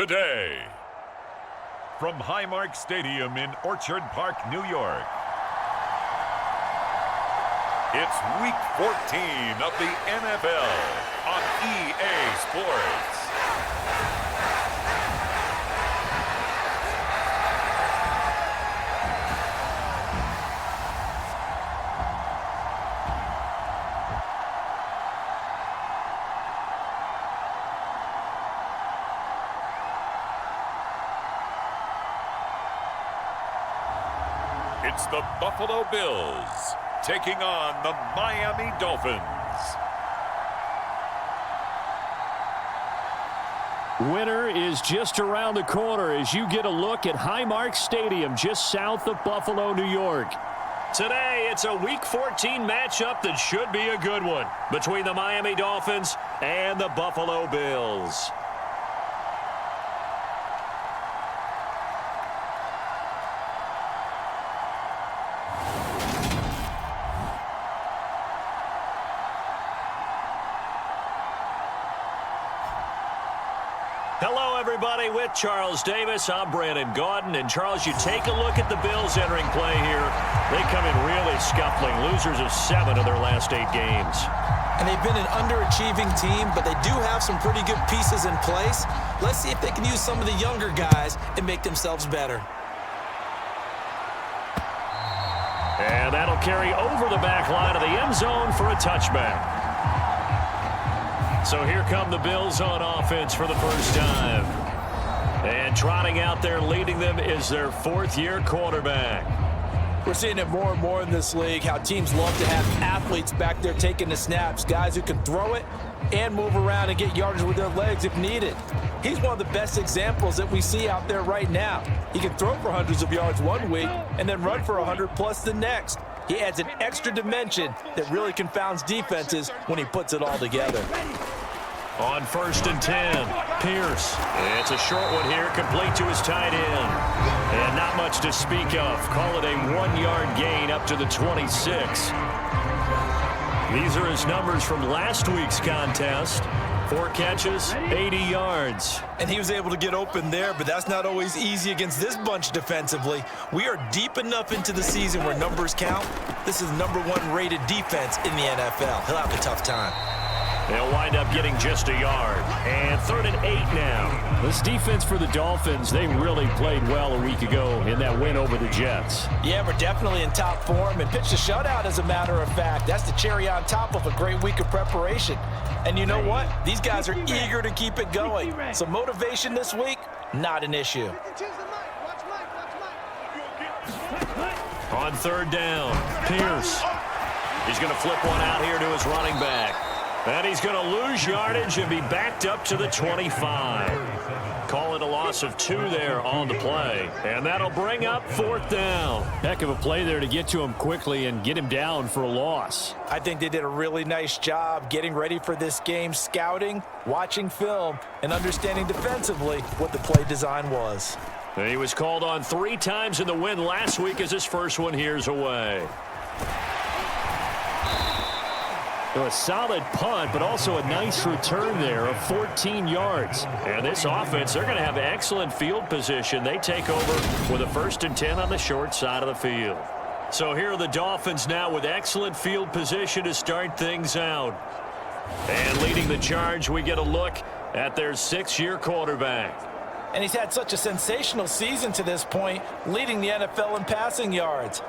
today. From Highmark Stadium in Orchard Park, New York, it's Week 14 of the NFL on EA Sports. It's the Buffalo Bills taking on the Miami Dolphins. Winter is just around the corner as you get a look at Highmark Stadium just south of Buffalo, New York. Today, it's a Week 14 matchup that should be a good one between the Miami Dolphins and the Buffalo Bills. Hello, everybody. With Charles Davis, I'm Brandon Gaudin. And, Charles, you take a look at the Bills entering play here. They come in really scuffling, losers of 7 of their last 8 games. And they've been an underachieving team, but they do have some pretty good pieces in place. Let's see if they can use some of the younger guys and make themselves better. And that'll carry over the back line of the end zone for a touchback. So here come the Bills on offense for the first time. And trotting out there leading them is their 4th-year quarterback. We're seeing it more and more in this league, how teams love to have athletes back there taking the snaps, guys who can throw it and move around and get yardage with their legs if needed. He's one of the best examples that we see out there right now. He can throw for hundreds of yards one week and then run for 100+ the next. He adds an extra dimension that really confounds defenses when he puts it all together. On 1st and 10, Pierce. It's a short one here, complete to his tight end. And not much to speak of. Call it a 1-yard gain up to the 26. These are his numbers from last week's contest. 4 catches, 80 yards. And he was able to get open there, but that's not always easy against this bunch defensively. We are deep enough into the season where numbers count. This is #1 rated defense in the NFL. He'll have a tough time. They'll wind up getting just a yard. And 3rd and 8 now. This defense for the Dolphins, they really played well a week ago in that win over the Jets. Yeah, we're definitely in top form and pitched a shutout, as a matter of fact. That's the cherry on top of a great week of preparation. And you know what? These guys are eager to keep it going. So motivation this week, not an issue. On 3rd down, Pierce. He's going to flip one out here to his running back. And he's going to lose yardage and be backed up to the 25. Call it a loss of 2 there on the play. And that'll bring up 4th down. Heck of a play there to get to him quickly and get him down for a loss. I think they did a really nice job getting ready for this game, scouting, watching film, and understanding defensively what the play design was. And he was called on 3 times in the win last week as his first one here's away. So a solid punt, but also a nice return there of 14 yards. And this offense, they're going to have excellent field position. They take over with a 1st and 10 on the short side of the field. So here are the Dolphins now with excellent field position to start things out. And leading the charge, we get a look at their 6th-year quarterback. And he's had such a sensational season to this point, leading the NFL in passing yards.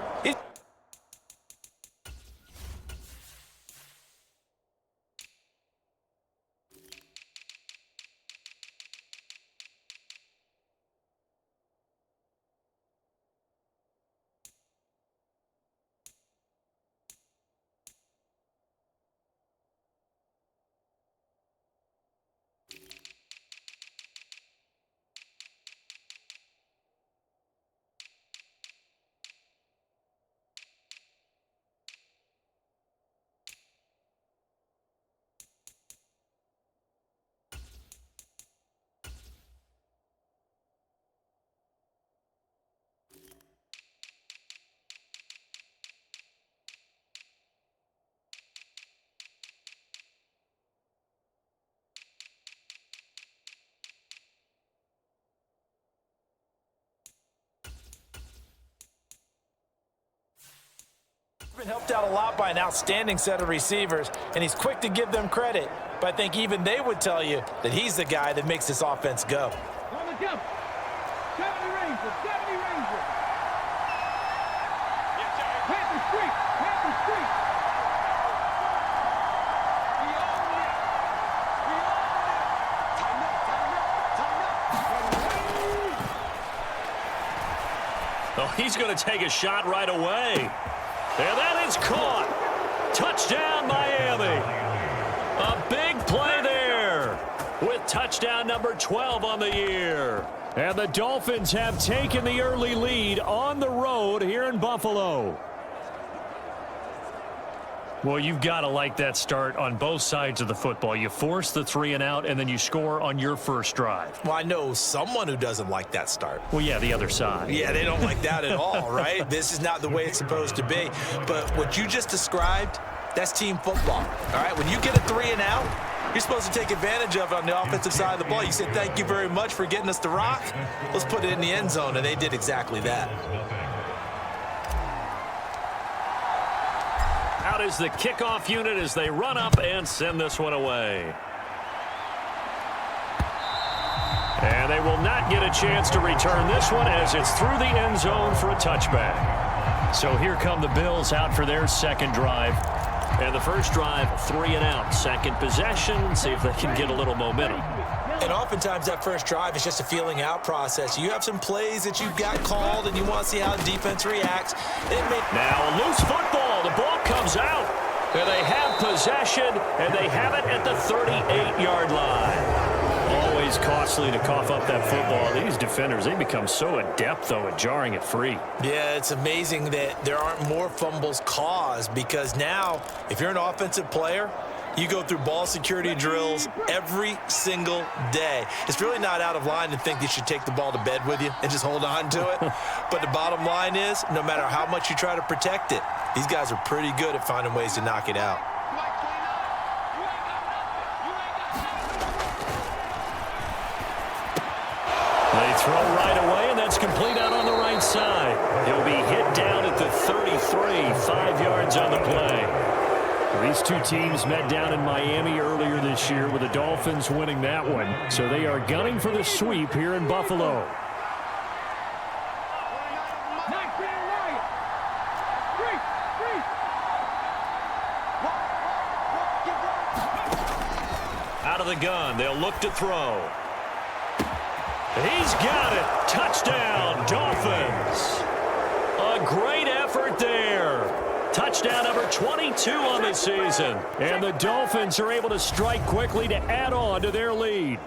been helped out a lot by an outstanding set of receivers, and he's quick to give them credit. But I think even they would tell you that he's the guy that makes this offense go. On the jump. 70 Rangers, 70 Rangers. Panther Street, Panther Street. Oh, he's going to take a shot right away. And that is caught. Touchdown, Miami. A big play there with touchdown number 12 on the year. And the Dolphins have taken the early lead on the road here in Buffalo. Well, you've got to like that start on both sides of the football. You force the 3 and out, and then you score on your first drive. Well, I know someone who doesn't like that start. Well, yeah, the other side. Yeah, they don't like that at all, right? This is not the way it's supposed to be. But what you just described, that's team football, all right? When you get a 3 and out, you're supposed to take advantage of it on the offensive side of the ball. You said, thank you very much for getting us the rock. Let's put it in the end zone, and they did exactly that. Out is the kickoff unit as they run up and send this one away. And they will not get a chance to return this one as it's through the end zone for a touchback. So here come the Bills out for their second drive. And the first drive, 3 and out. Second possession, see if they can get a little momentum. And oftentimes that first drive is just a feeling out process. You have some plays that you've got called and you want to see how the defense reacts. Now a loose football. The ball comes out. And they have possession, and they have it at the 38-yard line. Always costly to cough up that football. These defenders, they become so adept, though, at jarring it free. Yeah, it's amazing that there aren't more fumbles caused because now, if you're an offensive player, you go through ball security drills every single day. It's really not out of line to think you should take the ball to bed with you and just hold on to it. But the bottom line is, no matter how much you try to protect it, these guys are pretty good at finding ways to knock it out. They throw right away, and that's complete out on the right side. He'll be hit down at the 33, 5 yards on the play. These two teams met down in Miami earlier this year with the Dolphins winning that one. So they are gunning for the sweep here in Buffalo. Out of the gun, they'll look to throw. He's got it. Touchdown, Dolphins. A great effort there. Touchdown number 22 on the season. And the Dolphins are able to strike quickly to add on to their lead.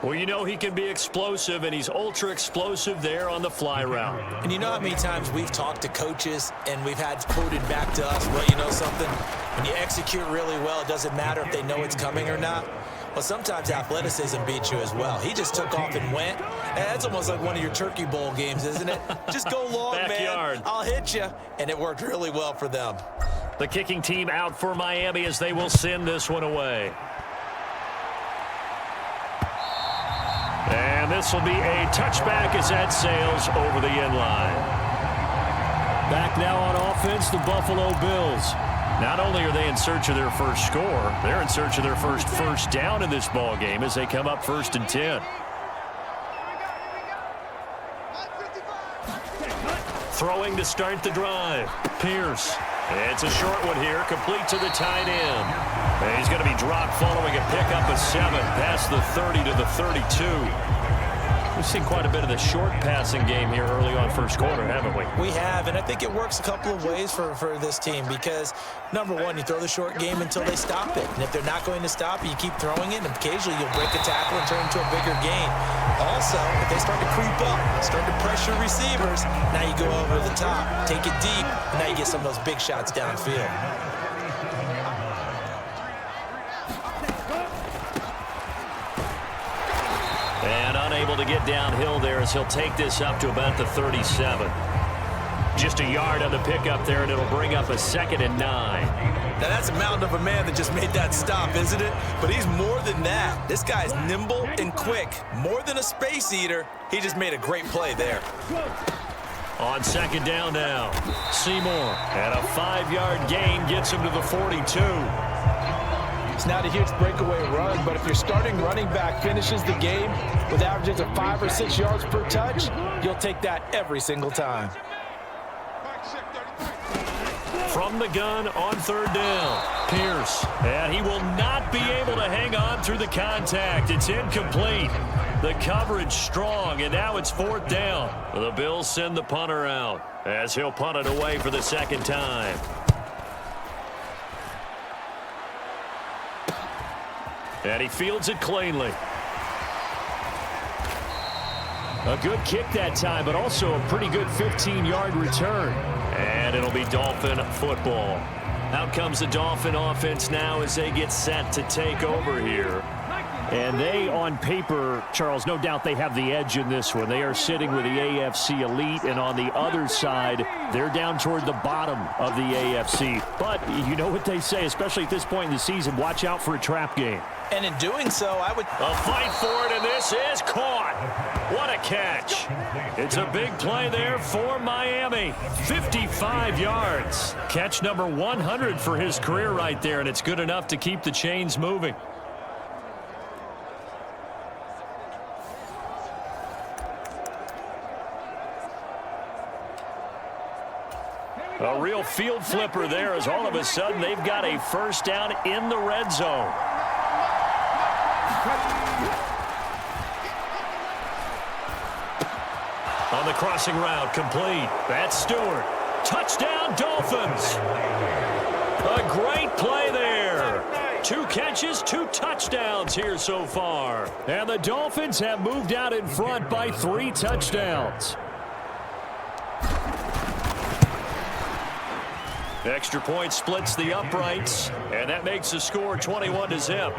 Well, you know he can be explosive, and he's ultra-explosive there on the fly route. And you know how many times we've talked to coaches and we've had quoted back to us, well, you know something? When you execute really well, it doesn't matter if they know it's coming or not. Well, sometimes athleticism beats you as well. He just took off and went. And that's almost like one of your Turkey Bowl games, isn't it? Just go long, Backyard. man. I'll hit you. And it worked really well for them. The kicking team out for Miami as they will send this one away. And this will be a touchback as that sails over the end line. Back now on offense, the Buffalo Bills. Not only are they in search of their first score, they're in search of their first down in this ball game as they come up 1st and 10. Throwing to start the drive. Pierce. It's a short one here, complete to the tight end. And he's going to be dropped following a pickup of 7 past the 30 to the 32. We've seen quite a bit of the short passing game here early on first quarter, haven't we? We have, and I think it works a couple of ways for this team because, number one, you throw the short game until they stop it. And if they're not going to stop it, you keep throwing it, and occasionally you'll break a tackle and turn it into a bigger gain. Also, if they start to creep up, start to pressure receivers, now you go over the top, take it deep, and now you get some of those big shots downfield. And unable to get downhill there as he'll take this up to about the 37. Just a yard on the pickup there, and it'll bring up a 2nd and 9. Now, that's a mountain of a man that just made that stop, isn't it? But he's more than that. This guy's nimble and quick. More than a space eater, he just made a great play there. On second down now, Seymour. And a 5-yard gain gets him to the 42. It's not a huge breakaway run, but if your starting running back finishes the game with averages of 5 or 6 yards per touch, you'll take that every single time. From the gun on third down, Pierce. And he will not be able to hang on through the contact. It's incomplete. The coverage strong, and now it's fourth down. The Bills send the punter out as he'll punt it away for the second time. And he fields it cleanly. A good kick that time, but also a pretty good 15-yard return. And it'll be Dolphin football. Out comes the Dolphin offense now as they get set to take over here. And they, on paper, Charles, no doubt they have the edge in this one. They are sitting with the AFC elite, and on the other side, they're down toward the bottom of the AFC. But you know what they say, especially at this point in the season, watch out for a trap game. And in doing so, I would... A fight for it, and this is caught. What a catch. It's a big play there for Miami. 55 yards. Catch number 100 for his career right there, and it's good enough to keep the chains moving. A real field flipper there as all of a sudden they've got a first down in the red zone. On the crossing route, complete. That's Stewart. Touchdown, Dolphins. A great play there. 2 catches, 2 touchdowns here so far. And the Dolphins have moved out in front by 3 touchdowns. Extra point splits the uprights, and that makes the score 21-0.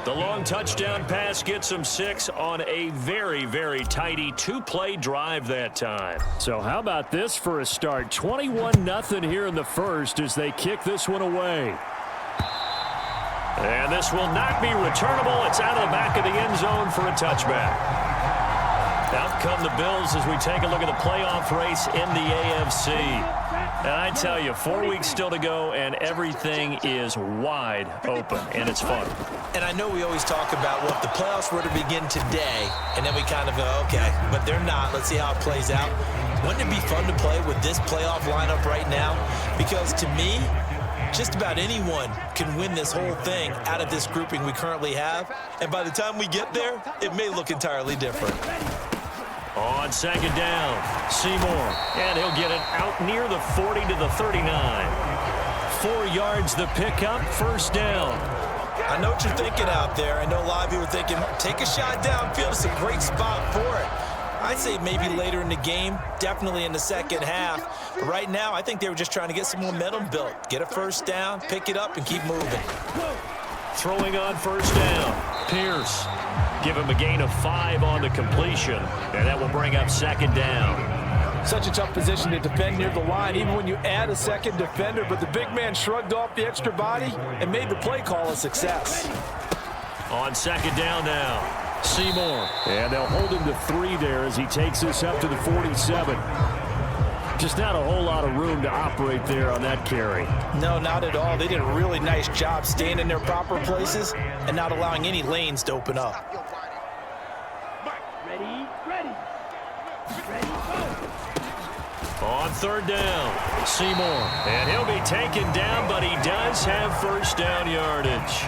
The long touchdown pass gets them 6 on a very, very tidy 2-play drive that time. So how about this for a start? 21-0 here in the first as they kick this one away. And this will not be returnable. It's out of the back of the end zone for a touchback. Out come the Bills as we take a look at the playoff race in the AFC. And I tell you, 4 weeks still to go, and everything is wide open, and it's fun. And I know we always talk about, well, if the playoffs were to begin today, and then we kind of go, okay, but they're not. Let's see how it plays out. Wouldn't it be fun to play with this playoff lineup right now? Because to me, just about anyone can win this whole thing out of this grouping we currently have. And by the time we get there, it may look entirely different. On second down, Seymour, and he'll get it out near the 40 to the 39. 4 yards the pickup, first down. I know what you're thinking out there. I know a lot of you are thinking, take a shot downfield. It's a great spot for it. I'd say maybe later in the game, definitely in the second half. But right now, I think they were just trying to get some momentum built. Get a first down, pick it up, and keep moving. Throwing on first down, Pierce. Give him a gain of 5 on the completion, and that will bring up second down. Such a tough position to defend near the line, even when you add a second defender, but the big man shrugged off the extra body and made the play call a success. On second down now, Seymour. And they'll hold him to 3 there as he takes this up to the 47. Just not a whole lot of room to operate there on that carry. No, not at all. They did a really nice job staying in their proper places and not allowing any lanes to open up. On third down, Seymour. And he'll be taken down, but he does have first down yardage.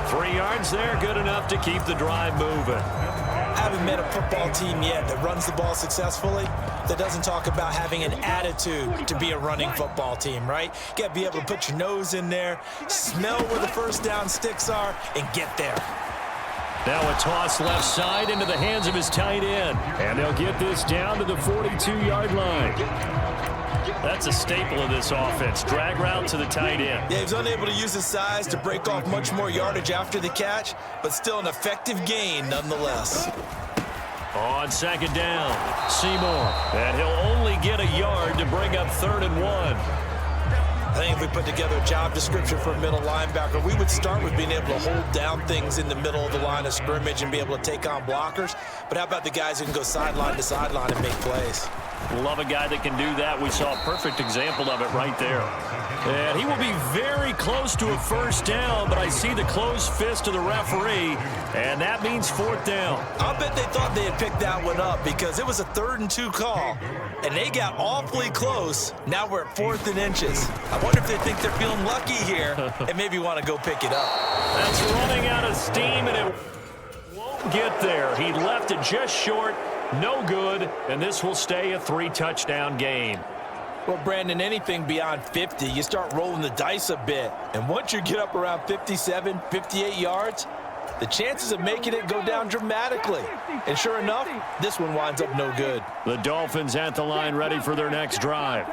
3 yards there, good enough to keep the drive moving. I haven't met a football team yet that runs the ball successfully that doesn't talk about having an attitude to be a running football team, right? You got to be able to put your nose in there, smell where the first down sticks are, and get there. Now a toss left side into the hands of his tight end. And they'll get this down to the 42-yard line. That's a staple of this offense. Drag route to the tight end. Yeah, he was unable to use his size to break off much more yardage after the catch, but still an effective gain nonetheless. On second down, Seymour. And he'll only get a yard to bring up 3rd and 1. I think if we put together a job description for a middle linebacker, we would start with being able to hold down things in the middle of the line of scrimmage and be able to take on blockers. But how about the guys who can go sideline to sideline and make plays? Love a guy that can do that. We saw a perfect example of it right there. And he will be very close to a first down, but I see the closed fist of the referee, and that means fourth down. I'll bet they thought they had picked that one up because it was a 3rd and 2 call, and they got awfully close. Now we're at 4th and inches. I wonder if they think they're feeling lucky here and maybe want to go pick it up. That's running out of steam, and it won't get there. He left it just short. No good, and this will stay a 3-touchdown game. Well, Brandon, anything beyond 50, you start rolling the dice a bit. And once you get up around 57, 58 yards, the chances of making it go down dramatically. And sure enough, this one winds up no good. The Dolphins at the line ready for their next drive.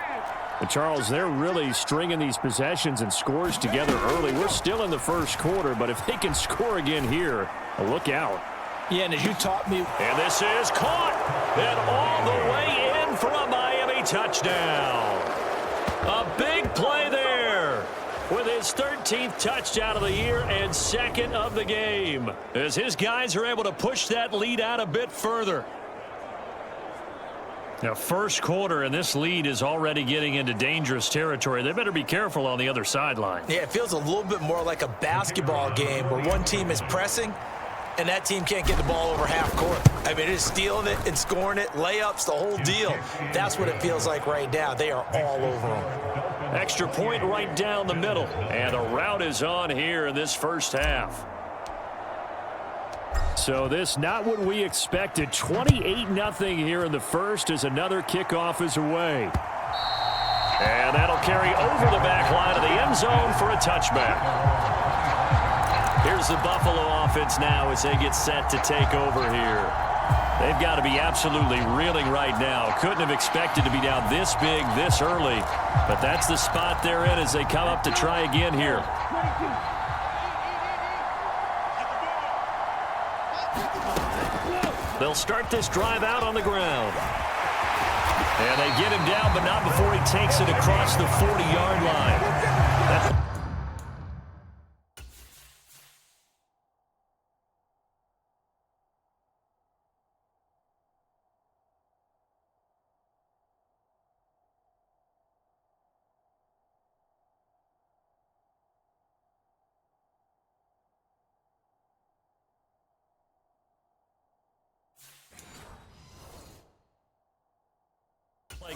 But Charles, they're really stringing these possessions and scores together early. We're still in the first quarter, but if they can score again here, look out. Yeah, and as you taught me. And this is caught. And all the way in for a Miami touchdown. A big play there with his 13th touchdown of the year and 2nd of the game, as his guys are able to push that lead out a bit further. Now, first quarter, and this lead is already getting into dangerous territory. They better be careful on the other sideline. Yeah, it feels a little bit more like a basketball game where one team is pressing and that team can't get the ball over half court. I mean, it's stealing it and scoring it, layups, the whole deal. That's what it feels like right now. They are all over them. Extra point right down the middle. And the route is on here in this first half. So this not what we expected. 28-0 here in the first as another kickoff is away. And that'll carry over the back line of the end zone for a touchback. Here's the Buffalo offense now as they get set to take over here. They've got to be absolutely reeling right now. Couldn't have expected to be down this big this early, but that's the spot they're in as they come up to try again here. They'll start this drive out on the ground. And they get him down, but not before he takes it across the 40-yard line.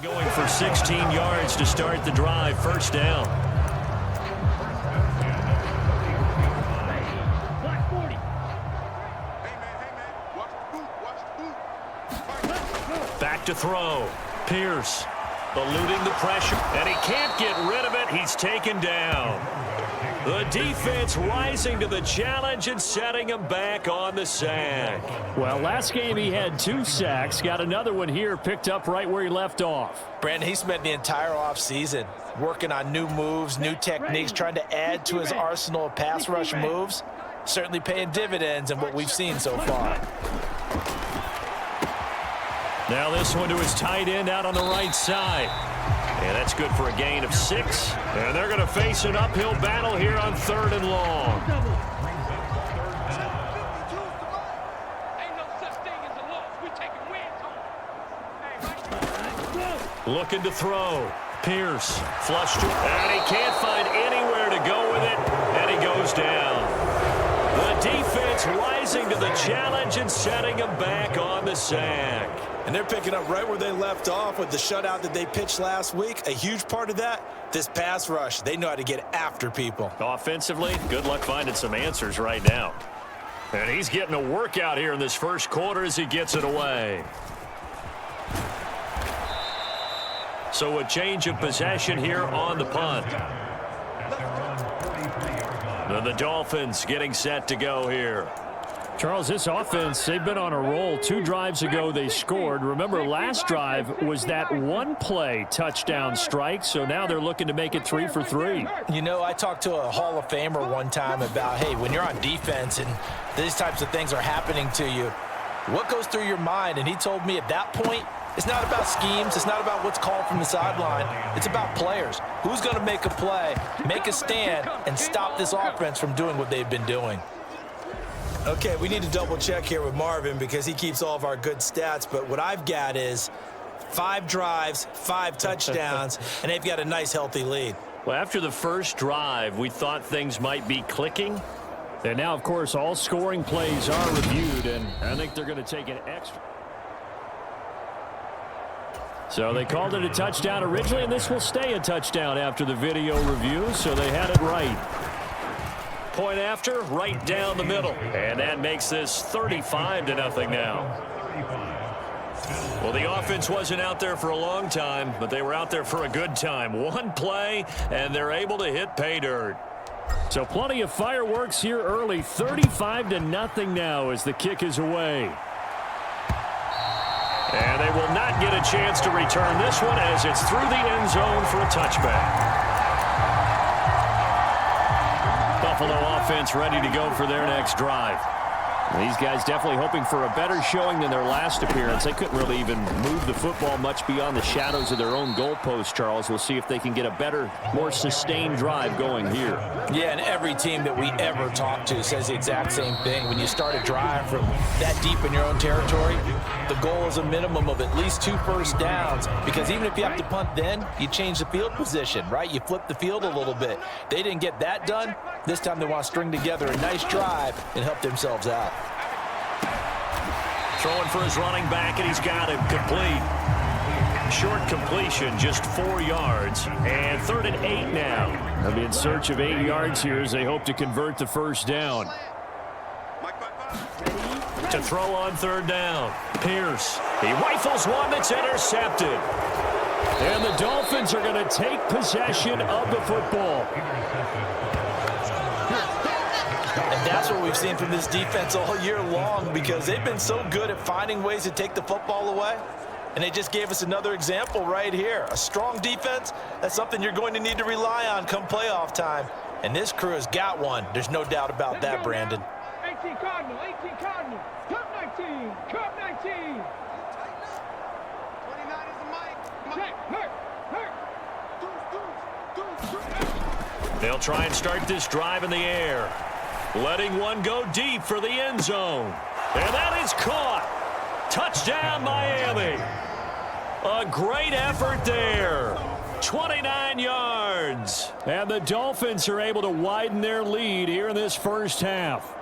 Going for 16 yards to start the drive. First down. Back to throw. Pierce eluding the pressure, and he can't get rid of it. He's taken down. The defense rising to the challenge and setting him back on the sack. Well, last game he had 2 sacks. Got another one here picked up right where he left off. Brandon, he spent the entire offseason working on new moves, new techniques, trying to add to his arsenal of pass rush moves. Certainly paying dividends in what we've seen so far. Now this one to his tight end out on the right side. And that's good for a gain of 6. And they're going to face an uphill battle here on 3rd and long. Looking to throw. Pierce flushed. And he can't find anywhere to go with it. And he goes down. The defense rising to the challenge and setting him back on the sack. And they're picking up right where they left off with the shutout that they pitched last week. A huge part of that, this pass rush. They know how to get after people. Offensively, good luck finding some answers right now. And he's getting a workout here in this first quarter as he gets it away. So a change of possession here on the punt. And the Dolphins getting set to go here. Charles, this offense, they've been on a roll. 2 drives ago they scored. Remember, last drive was that one-play touchdown strike, so now they're looking to make it 3 for 3. You know, I talked to a Hall of Famer one time about, hey, when you're on defense and these types of things are happening to you, what goes through your mind? And he told me at that point, It's not about schemes. It's not about what's called from the sideline. It's about players. Who's going to make a play, make a stand, and stop this offense from doing what they've been doing? Okay, we need to double check here with Marvin because he keeps all of our good stats, but what I've got is 5 drives, 5 touchdowns, and they've got a nice, healthy lead. Well, after the first drive, we thought things might be clicking. And now, of course, all scoring plays are reviewed, and I think they're going to take an extra. So they called it a touchdown originally, and this will stay a touchdown after the video review, so they had it right. Point after, right down the middle. And that makes this 35-0 now. Well, the offense wasn't out there for a long time, but they were out there for a good time. One play, and they're able to hit pay dirt. So plenty of fireworks here early. 35-0 now as the kick is away. And they will not get a chance to return this one as it's through the end zone for a touchback. Buffalo offense ready to go for their next drive. These guys definitely hoping for a better showing than their last appearance. They couldn't really even move the football much beyond the shadows of their own goalpost, Charles. We'll see if they can get a better, more sustained drive going here. Yeah, and every team that we ever talk to says the exact same thing. When you start a drive from that deep in your own territory, the goal is a minimum of at least 2 first downs, because even if you have to punt then, you change the field position, right? You flip the field a little bit. They didn't get that done. This time they want to string together a nice drive and help themselves out. Throwing for his running back, and he's got him complete. Short completion, just 4 yards, and 3rd and 8 now. They'll be in search of 8 yards here as they hope to convert the first down. To throw on 3rd down, Pierce. He rifles one that's intercepted. And the Dolphins are going to take possession of the football. And that's what we've seen from this defense all year long, because they've been so good at finding ways to take the football away. And they just gave us another example right here. A strong defense, that's something you're going to need to rely on come playoff time. And this crew has got one. There's no doubt about that, Brandon. 18 Cardinal, 18 Cardinal, Cup 19, Cup 19. 29 is the mic. Hurt. They'll try and start this drive in the air. Letting one go deep for the end zone. And that is caught. Touchdown, Miami. A great effort there. 29 yards. And the Dolphins are able to widen their lead here in this first half.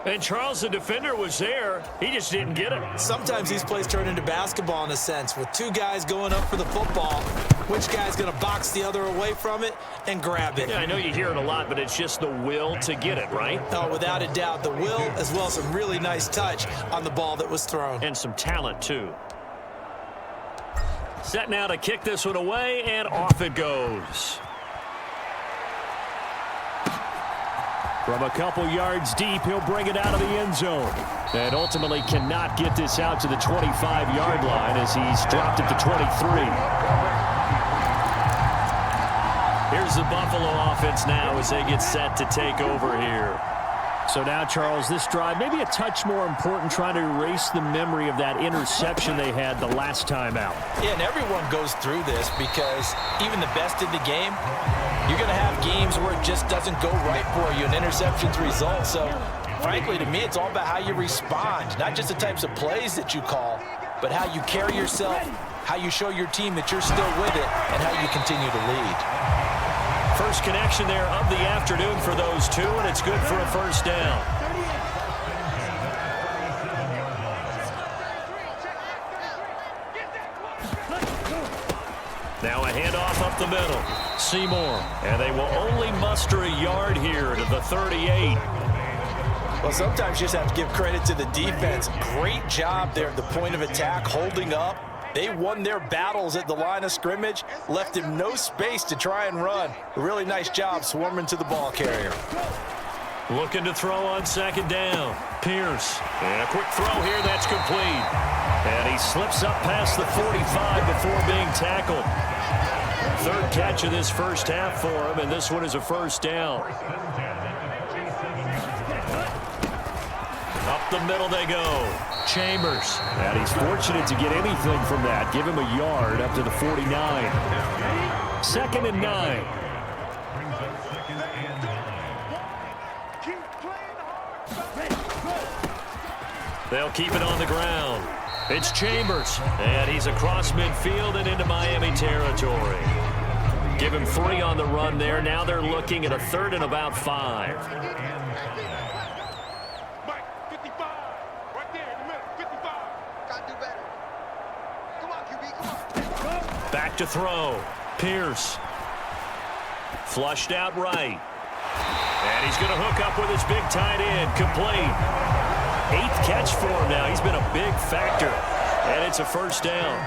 And Charles, the defender, was there. He just didn't get it. Sometimes these plays turn into basketball in a sense, with 2 guys going up for the football. Which guy's going to box the other away from it and grab it? Yeah, I know you hear it a lot, but it's just the will to get it, right? Oh, without a doubt, the will as well as some really nice touch on the ball that was thrown. And some talent, too. Set now to kick this one away, and off it goes. From a couple yards deep, he'll bring it out of the end zone. And ultimately cannot get this out to the 25-yard line as he's dropped it to 23. Here's the Buffalo offense now as they get set to take over here. So now, Charles, this drive maybe a touch more important, trying to erase the memory of that interception they had the last time out. Yeah, and everyone goes through this, because even the best in the game, you're going to have games where it just doesn't go right for you, and interceptions result. So, frankly, to me, it's all about how you respond, not just the types of plays that you call, but how you carry yourself, how you show your team that you're still with it, and how you continue to lead. First connection there of the afternoon for those 2, and it's good for a first down. Now a handoff up the middle. Seymour, and they will only muster a yard here to the 38. Well, sometimes you just have to give credit to the defense. Great job there at the point of attack, holding up. They won their battles at the line of scrimmage, left him no space to try and run. A really nice job swarming to the ball carrier. Looking to throw on 2nd down. Pierce. And a quick throw here that's complete. And he slips up past the 45 before being tackled. 3rd catch of this first half for him, and this one is a first down. Up Up the middle they go. Chambers. And he's fortunate to get anything from that. Give him a yard up to the 49. 2nd and 9. They'll keep it on the ground. It's Chambers, and he's across midfield and into Miami territory. Give him 3 on the run there. Now they're looking at a 3rd and about 5. Mike, 55. Right there in the middle, 55. Gotta do better. Come on, QB, come on. Back to throw. Pierce. Flushed out right. And he's going to hook up with his big tight end. Complete. 8th catch for him now. He's been a big factor. And it's a first down.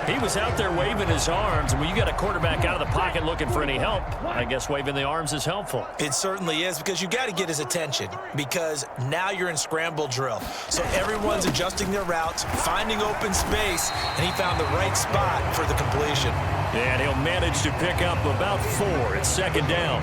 He was out there waving his arms. And when you got a quarterback out of the pocket looking for any help, I guess waving the arms is helpful. It certainly is, because you got to get his attention, because now you're in scramble drill. So everyone's adjusting their routes, finding open space, and he found the right spot for the completion. And he'll manage to pick up about 4. It's 2nd down.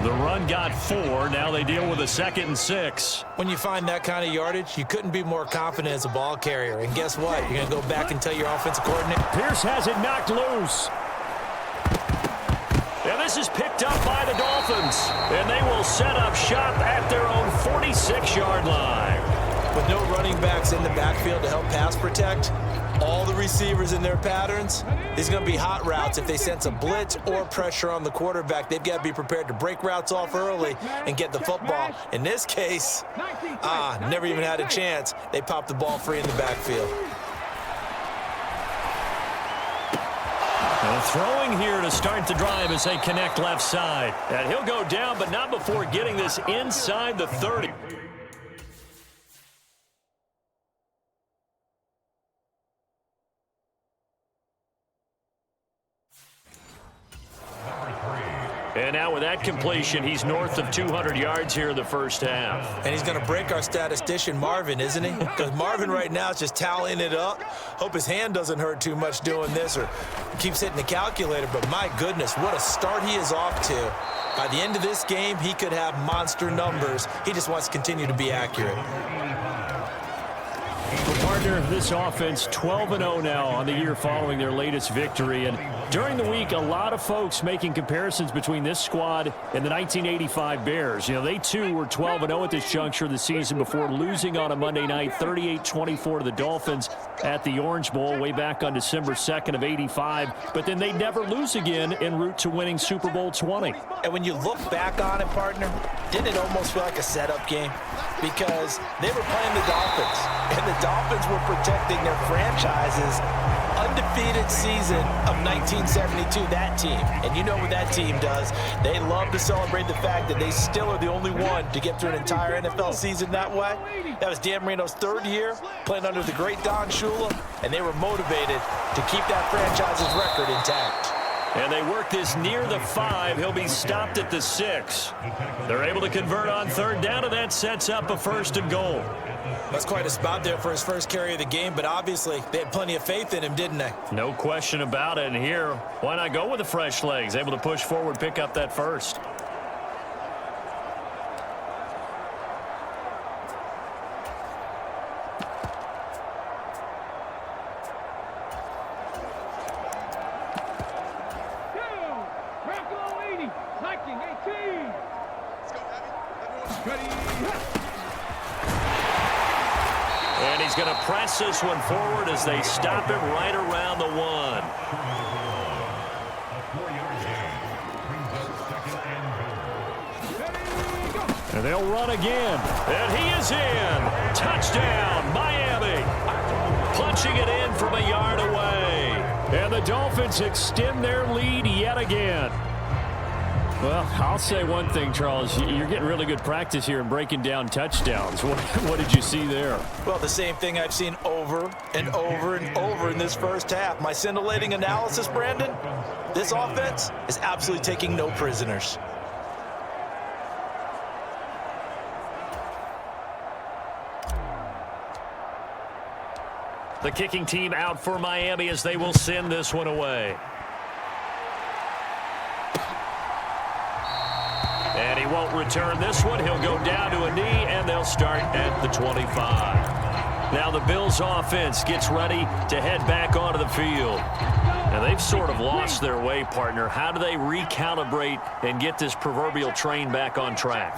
The run got 4. Now they deal with a 2nd and 6. When you find that kind of yardage, you couldn't be more confident as a ball carrier. And guess what? You're going to go back and tell your offensive coordinator. Pierce has it knocked loose. And this is picked up by the Dolphins. And they will set up shop at their own 46-yard line. With no running backs in the backfield to help pass protect, all the receivers in their patterns, these are going to be hot routes. If they sense a blitz or pressure on the quarterback, they've got to be prepared to break routes off early and get the football. In this case, never even had a chance. They popped the ball free in the backfield. And throwing here to start the drive as they connect left side. And he'll go down, but not before getting this inside the 30. And now with that completion, he's north of 200 yards here in the first half. And he's going to break our statistician, Marvin, isn't he? Because Marvin right now is just tallying it up. Hope his hand doesn't hurt too much doing this or keeps hitting the calculator. But my goodness, what a start he is off to. By the end of this game, he could have monster numbers. He just wants to continue to be accurate. Well, partner, this offense 12-0 now on the year following their latest victory. And during the week, a lot of folks making comparisons between this squad and the 1985 Bears. You know, they too were 12-0 at this juncture of the season before losing on a Monday night 38-24 to the Dolphins at the Orange Bowl way back on December 2nd of 85. But then they never lose again en route to winning Super Bowl 20. And when you look back on it, partner, didn't it almost feel like a setup game? Because they were playing the Dolphins, and the Dolphins were protecting their franchise's undefeated season of 1972, that team. And you know what that team does. They love to celebrate the fact that they still are the only one to get through an entire NFL season that way. That was Dan Marino's 3rd year, playing under the great Don Shula, and they were motivated to keep that franchise's record intact. And they work this near the 5. He'll be stopped at the 6. They're able to convert on 3rd down, and that sets up a 1st and goal. That's quite a spot there for his first carry of the game, but obviously they had plenty of faith in him, didn't they? No question about it. And here, why not go with the fresh legs? Able to push forward, pick up that 1st. And he's going to press this one forward as they stop him right around the 1. And they'll run again. And he is in. Touchdown, Miami. Punching it in from a yard away. And the Dolphins extend their lead yet again. Well, I'll say one thing, Charles. You're getting really good practice here in breaking down touchdowns. What did you see there? Well, the same thing I've seen over and over and over in this first half. My scintillating analysis, Brandon, this offense is absolutely taking no prisoners. The kicking team out for Miami as they will send this one away. And he won't return this one. He'll go down to a knee, and they'll they'll start at the 25. Now the Bills offense gets ready to head back onto the field. Now they've sort of lost their way, partner. How do they recalibrate and get this proverbial train back on track?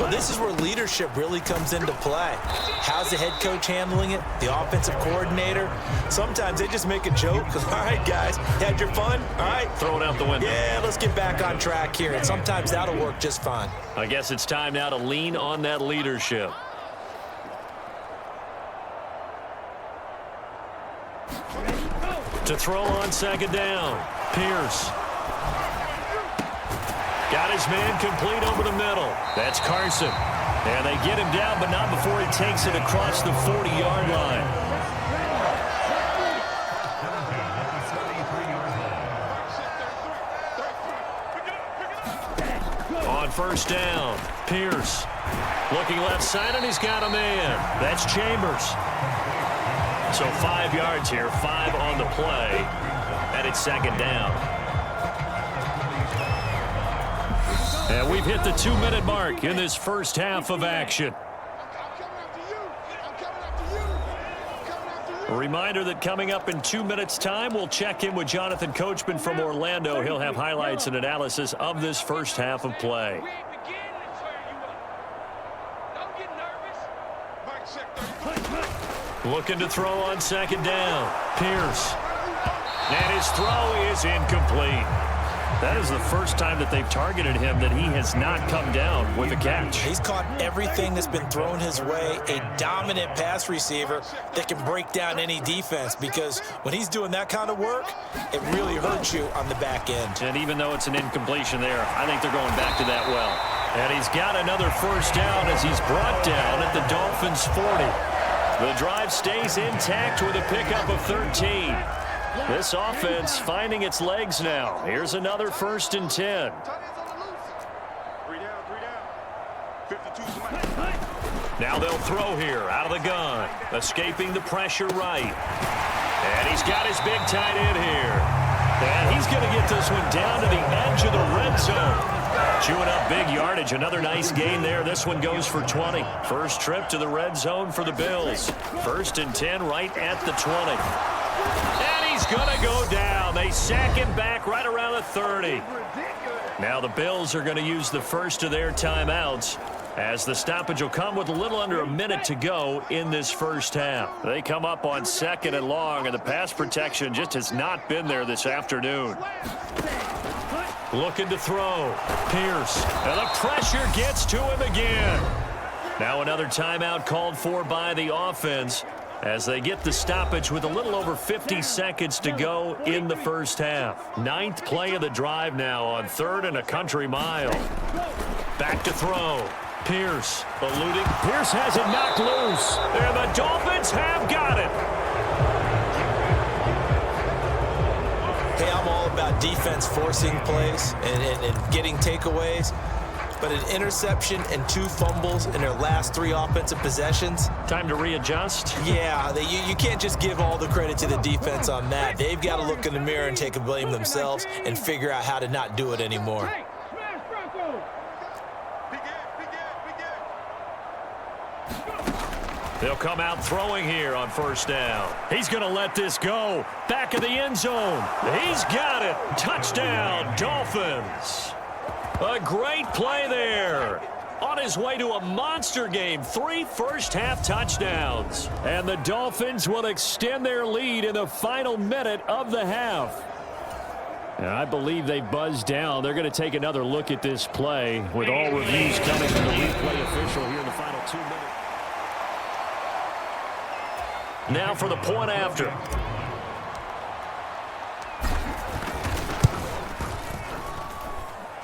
Well, this is where leadership really comes into play. How's the head coach handling it? The offensive coordinator? Sometimes they just make a joke. All right, guys, had your fun? All right. Throw it out the window. Yeah, let's get back on track here. And sometimes that'll work just fine. I guess it's time now to lean on that leadership. To throw on second down. Pierce. Got his man complete over the middle. That's Carson. And they get him down, but not before he takes it across the 40-yard line. On first down, Pierce. Looking left side, and he's got a man. That's Chambers. So 5 yards here, 5 on the play, and it's second down. And we've hit the 2-minute mark in this first half of action. A reminder that coming up in 2 minutes' time, we'll check in with Jonathan Coachman from Orlando. He'll have highlights and analysis of this first half of play. Looking to throw on second down. Pierce. And his throw is incomplete. That is the first time that they've targeted him that he has not come down with a catch. He's caught everything that's been thrown his way. A dominant pass receiver that can break down any defense, because when he's doing that kind of work, it really hurts you on the back end. And even though it's an incompletion there, I think they're going back to that well. And he's got another first down as he's brought down at the Dolphins' 40. The drive stays intact with a pickup of 13. This offense finding its legs now. Here's another 1st and 10. 3 down. 52 Now they'll throw here out of the gun. Escaping the pressure right. And he's got his big tight end here. And he's going to get this one down to the edge of the red zone. Chewing up big yardage. Another nice gain there. This one goes for 20. First trip to the red zone for the Bills. 1st and 10 right at the 20. And he's going to go down. They sack him back right around the 30. Now the Bills are going to use the first of their timeouts, as the stoppage will come with a little under a minute to go in this first half. They come up on 2nd and long, and the pass protection just has not been there this afternoon. Looking to throw. Pierce. And the pressure gets to him again. Now another timeout called for by the offense, as they get the stoppage with a little over 50 seconds to go in the first half. 9th play of the drive now on 3rd and a country mile. Back to throw. Pierce eluding. Pierce has it knocked loose. And the Dolphins have got it. Hey, I'm all about defense forcing plays and getting takeaways. But an interception and 2 fumbles in their last 3 offensive possessions. Time to readjust. Yeah, you can't just give all the credit to the defense on that. They've got to look in the mirror and take a blame themselves and figure out how to not do it anymore. They'll come out throwing here on first down. He's going to let this go. Back of the end zone. He's got it. Touchdown, Dolphins. A great play there. On his way to a monster game. 3 first-half touchdowns. And the Dolphins will extend their lead in the final minute of the half. And I believe they buzzed down. They're going to take another look at this play, with all reviews coming from the replay official here in the final 2 minutes. Now for the point after.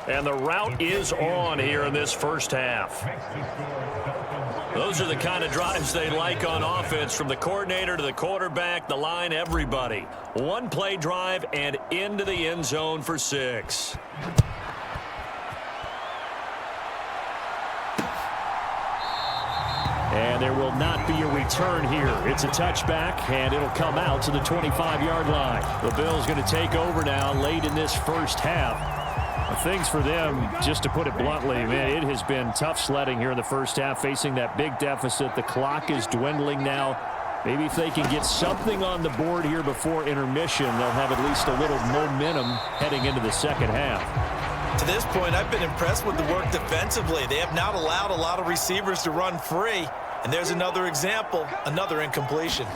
And the route is on here in this first half. Those are the kind of drives they like on offense, from the coordinator to the quarterback, the line, everybody. 1 play drive and into the end zone for 6. And there will not be a return here. It's a touchback, and it'll come out to the 25-yard line. The Bills going to take over now late in this first half. Things for them, just to put it bluntly, man, it has been tough sledding here in the first half, facing that big deficit. The clock is dwindling now. Maybe if they can get something on the board here before intermission, they'll have at least a little momentum heading into the second half. To this point, I've been impressed with the work defensively. They have not allowed a lot of receivers to run free. And there's another example, another incompletion.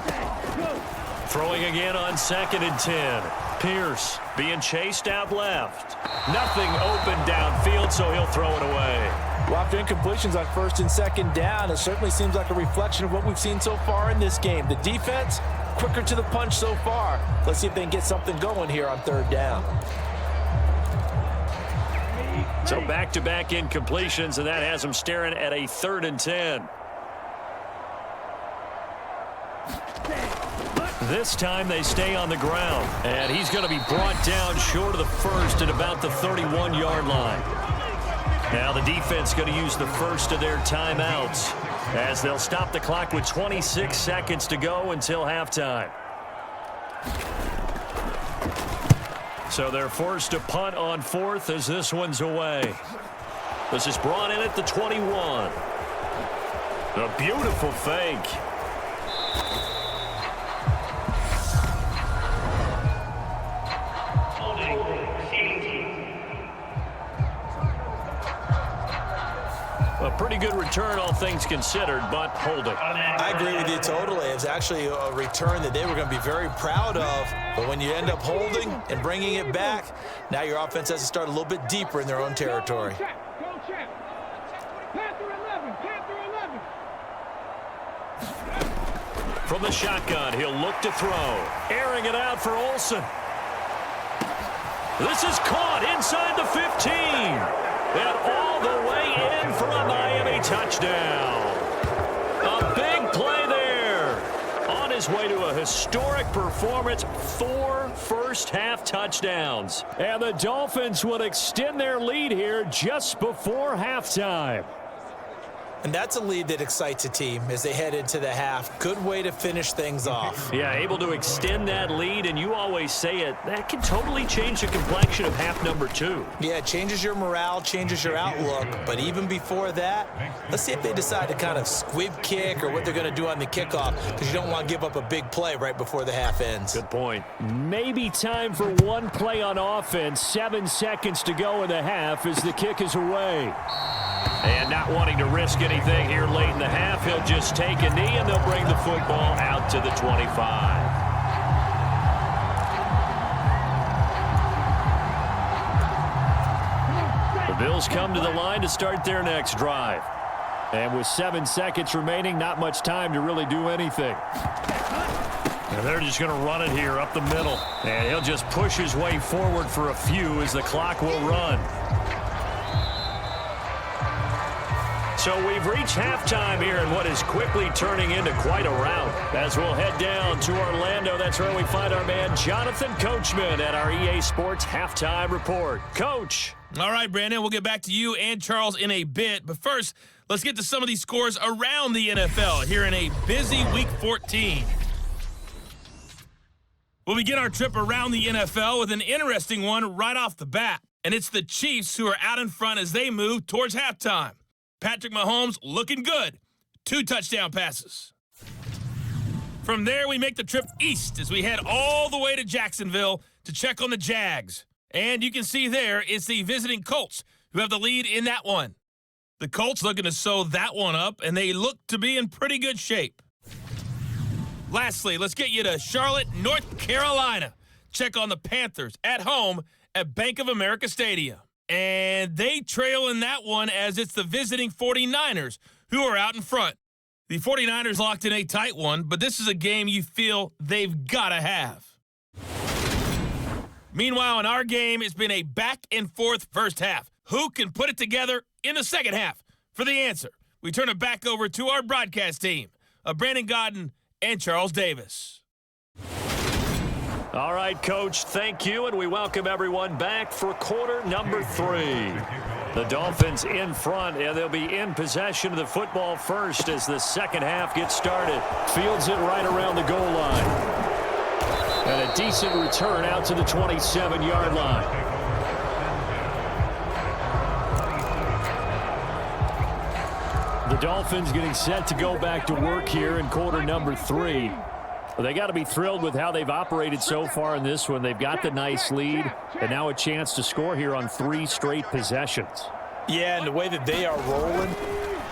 Throwing again on 2nd and 10. Pierce being chased out left. Nothing open downfield, so he'll throw it away. Well, after incompletions on 1st and 2nd down, it certainly seems like a reflection of what we've seen so far in this game. The defense, quicker to the punch so far. Let's see if they can get something going here on 3rd down. So back-to-back incompletions, and that has them staring at a 3rd and 10. This time they stay on the ground, and he's going to be brought down short of the first at about the 31-yard line. Now the defense going to use the first of their timeouts as they'll stop the clock with 26 seconds to go until halftime. So they're forced to punt on 4th as this one's away. This is brought in at the 21. A beautiful fake. A pretty good return, all things considered, but holding. I agree with you totally. It was actually a return that they were going to be very proud of. But when you end up holding and bringing it back, now your offense has to start a little bit deeper in their own territory. From the shotgun, he'll look to throw. Airing it out for Olsen. This is caught inside the 15. And all the way in for a Miami touchdown. A big play there. On his way to a historic performance, 4 first-half touchdowns. And the Dolphins will extend their lead here just before halftime. And that's a lead that excites a team as they head into the half. Good way to finish things off. Yeah, able to extend that lead, and you always say it, that can totally change the complexion of half number 2. Yeah, it changes your morale, changes your outlook. But even before that, let's see if they decide to kind of squib kick or what they're going to do on the kickoff, because you don't want to give up a big play right before the half ends. Good point. Maybe time for one play on offense. 7 seconds to go in the half as the kick is away. And not wanting to risk anything here late in the half, he'll just take a knee, and they'll bring the football out to the 25. The Bills come to the line to start their next drive. And with 7 seconds remaining, not much time to really do anything. And they're just going to run it here up the middle. And he'll just push his way forward for a few as the clock will run. So we've reached halftime here in what is quickly turning into quite a rout. As we'll head down to Orlando, that's where we find our man Jonathan Coachman at our EA Sports Halftime Report. Coach. All right, Brandon, we'll get back to you and Charles in a bit. But first, let's get to some of these scores around the NFL here in a busy Week 14. We'll begin our trip around the NFL with an interesting one right off the bat. And it's the Chiefs who are out in front as they move towards halftime. Patrick Mahomes looking good. 2 touchdown passes. From there, we make the trip east as we head all the way to Jacksonville to check on the Jags. And you can see there it's the visiting Colts who have the lead in that one. The Colts looking to sew that one up, and they look to be in pretty good shape. Lastly, let's get you to Charlotte, North Carolina. Check on the Panthers at home at Bank of America Stadium. And they trail in that one as it's the visiting 49ers who are out in front. The 49ers locked in a tight one, but this is a game you feel they've got to have. Meanwhile, in our game, it's been a back-and-forth first half. Who can put it together in the second half? For the answer, we turn it back over to our broadcast team of Brandon Godden and Charles Davis. All right, Coach, thank you, and we welcome everyone back for quarter number 3. The Dolphins in front, and they'll be in possession of the football first as the second half gets started. Fields it right around the goal line. And a decent return out to the 27-yard line. The Dolphins getting set to go back to work here in quarter number 3. Well, they got to be thrilled with how they've operated so far in this one. They've got the nice lead, and now a chance to score here on 3 straight possessions. Yeah, and the way that they are rolling,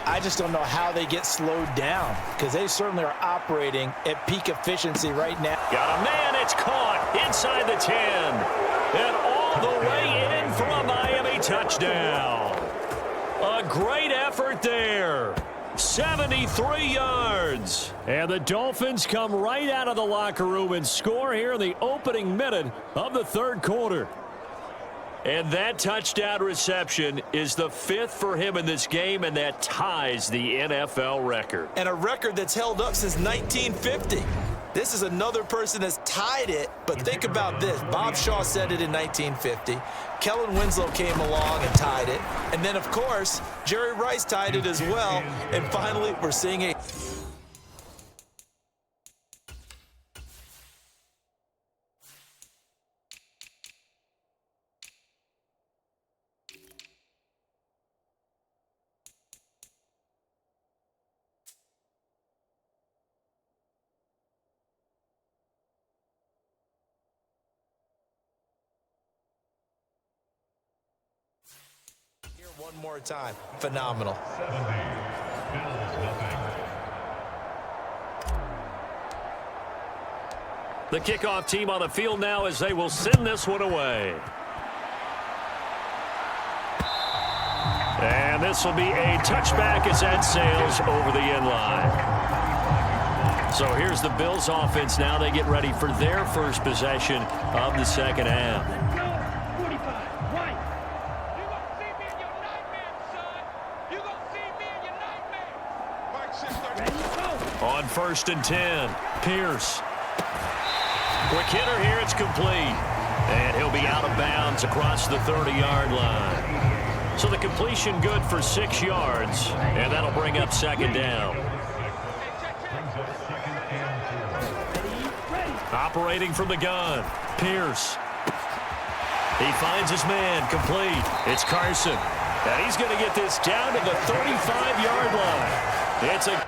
I just don't know how they get slowed down because they certainly are operating at peak efficiency right now. Got a man, it's caught inside the 10. And all the way in for a Miami touchdown. A great effort there. 73 yards. And the Dolphins come right out of the locker room and score here in the opening minute of the third quarter. And that touchdown reception is the 5th for him in this game, and that ties the NFL record. And a record that's held up since 1950. This is another person that's tied it, but think about this. Bob Shaw said it in 1950. Kellen Winslow came along and tied it. And then, of course, Jerry Rice tied it as well. And finally, we're seeing a... One more time. Phenomenal. The kickoff team on the field now as they will send this one away. And this will be a touchback as that sails over the end line. So here's the Bills offense now. They get ready for their first possession of the second half. On 1st and 10, Pierce. Quick hitter here, it's complete. And he'll be out of bounds across the 30-yard line. So the completion good for 6 yards, and that'll bring up second down. Operating from the gun, Pierce. He finds his man, complete. It's Carson. And he's going to get this down to the 35-yard line. It's a...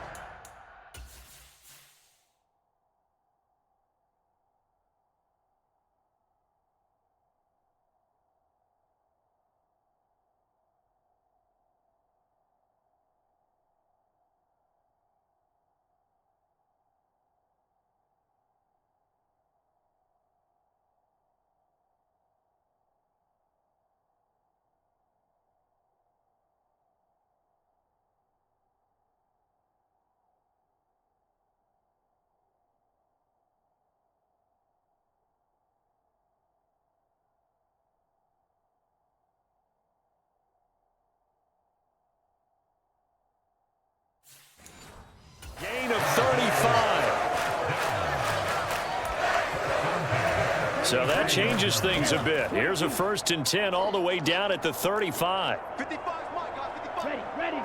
Gain of 35. So that changes things a bit. Here's a 1st and 10 all the way down at the 35. 55 my guy, 55. Ready.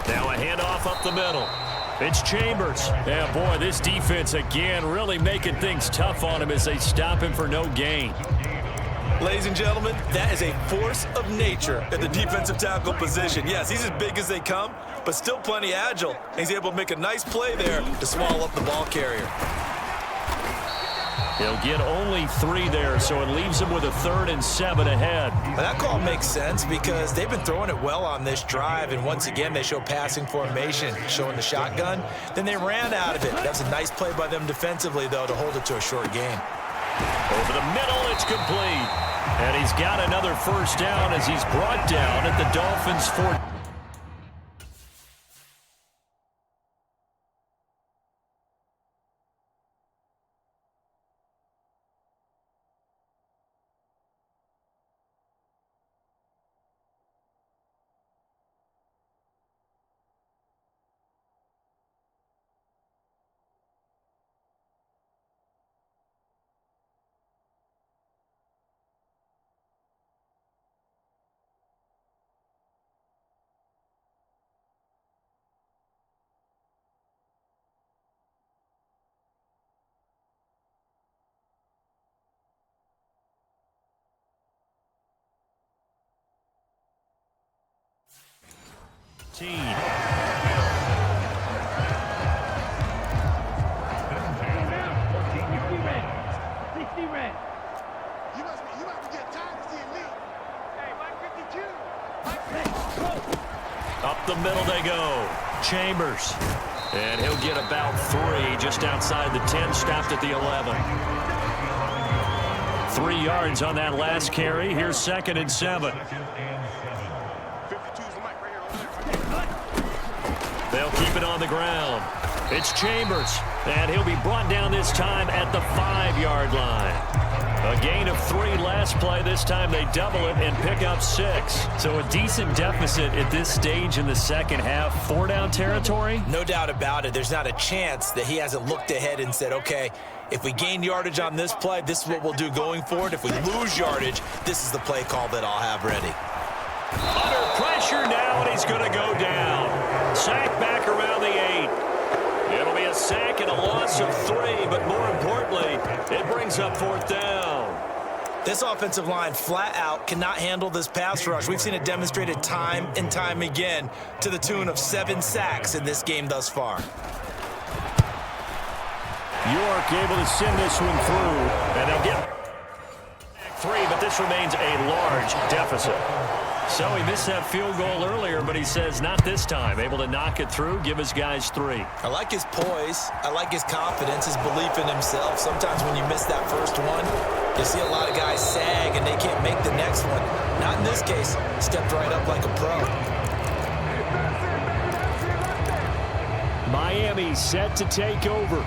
Now a handoff up the middle. It's Chambers. Yeah, boy, this defense again really making things tough on him as they stop him for no gain. Ladies and gentlemen, that is a force of nature at the defensive tackle position. Yes, he's as big as they come, but still plenty agile. He's able to make a nice play there to swallow up the ball carrier. He'll get only 3 there, so it leaves him with a 3rd and 7 ahead. Now that call makes sense because they've been throwing it well on this drive, and once again, they show passing formation, showing the shotgun. Then they ran out of it. That was a nice play by them defensively, though, to hold it to a short gain. Over the middle, it's complete. And he's got another 1st down as he's brought down at the Dolphins' 4. You must be getting tired of seeing me. Hey, Mike 52. Up the middle they go. Chambers. And he'll get about 3 just outside the 10, stopped at the 11. 3 yards on that last carry. Here's 2nd and 7. They'll keep it on the ground. It's Chambers, and he'll be brought down this time at the 5-yard line. A gain of 3 last play. This time they double it and pick up 6. So a decent deficit at this stage in the second half. 4-down territory? No doubt about it. There's not a chance that he hasn't looked ahead and said, okay, if we gain yardage on this play, this is what we'll do going forward. If we lose yardage, this is the play call that I'll have ready. Under pressure now, and he's going to go down. Sack back around the 8. It'll be a sack and a loss of 3, but more importantly, it brings up 4th down. This offensive line flat out cannot handle this pass rush. We've seen it demonstrated time and time again to the tune of 7 sacks in this game thus far. York able to send this one through. And they'll get 3, but this remains a large deficit. So he missed that field goal earlier, but he says not this time. Able to knock it through, give his guys 3. I like his poise. I like his confidence, his belief in himself. Sometimes when you miss that first one, you see a lot of guys sag and they can't make the next one. Not in this case. Stepped right up like a pro. Miami set to take over.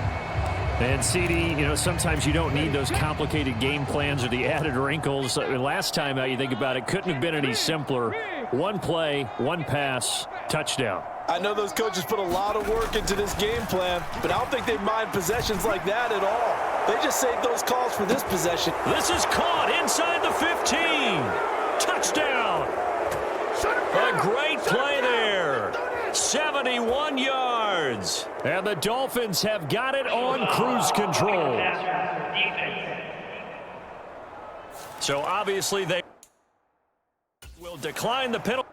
And CD, you know, sometimes you don't need those complicated game plans or the added wrinkles. Last time out, you think about it, couldn't have been any simpler. 1 play, 1 pass, touchdown. I know those coaches put a lot of work into this game plan, but I don't think they mind possessions like that at all. They just saved those calls for this possession. This is caught inside the 15. Touchdown. A great play there. 71 yards. And the Dolphins have got it on cruise control. So obviously they will decline the penalty.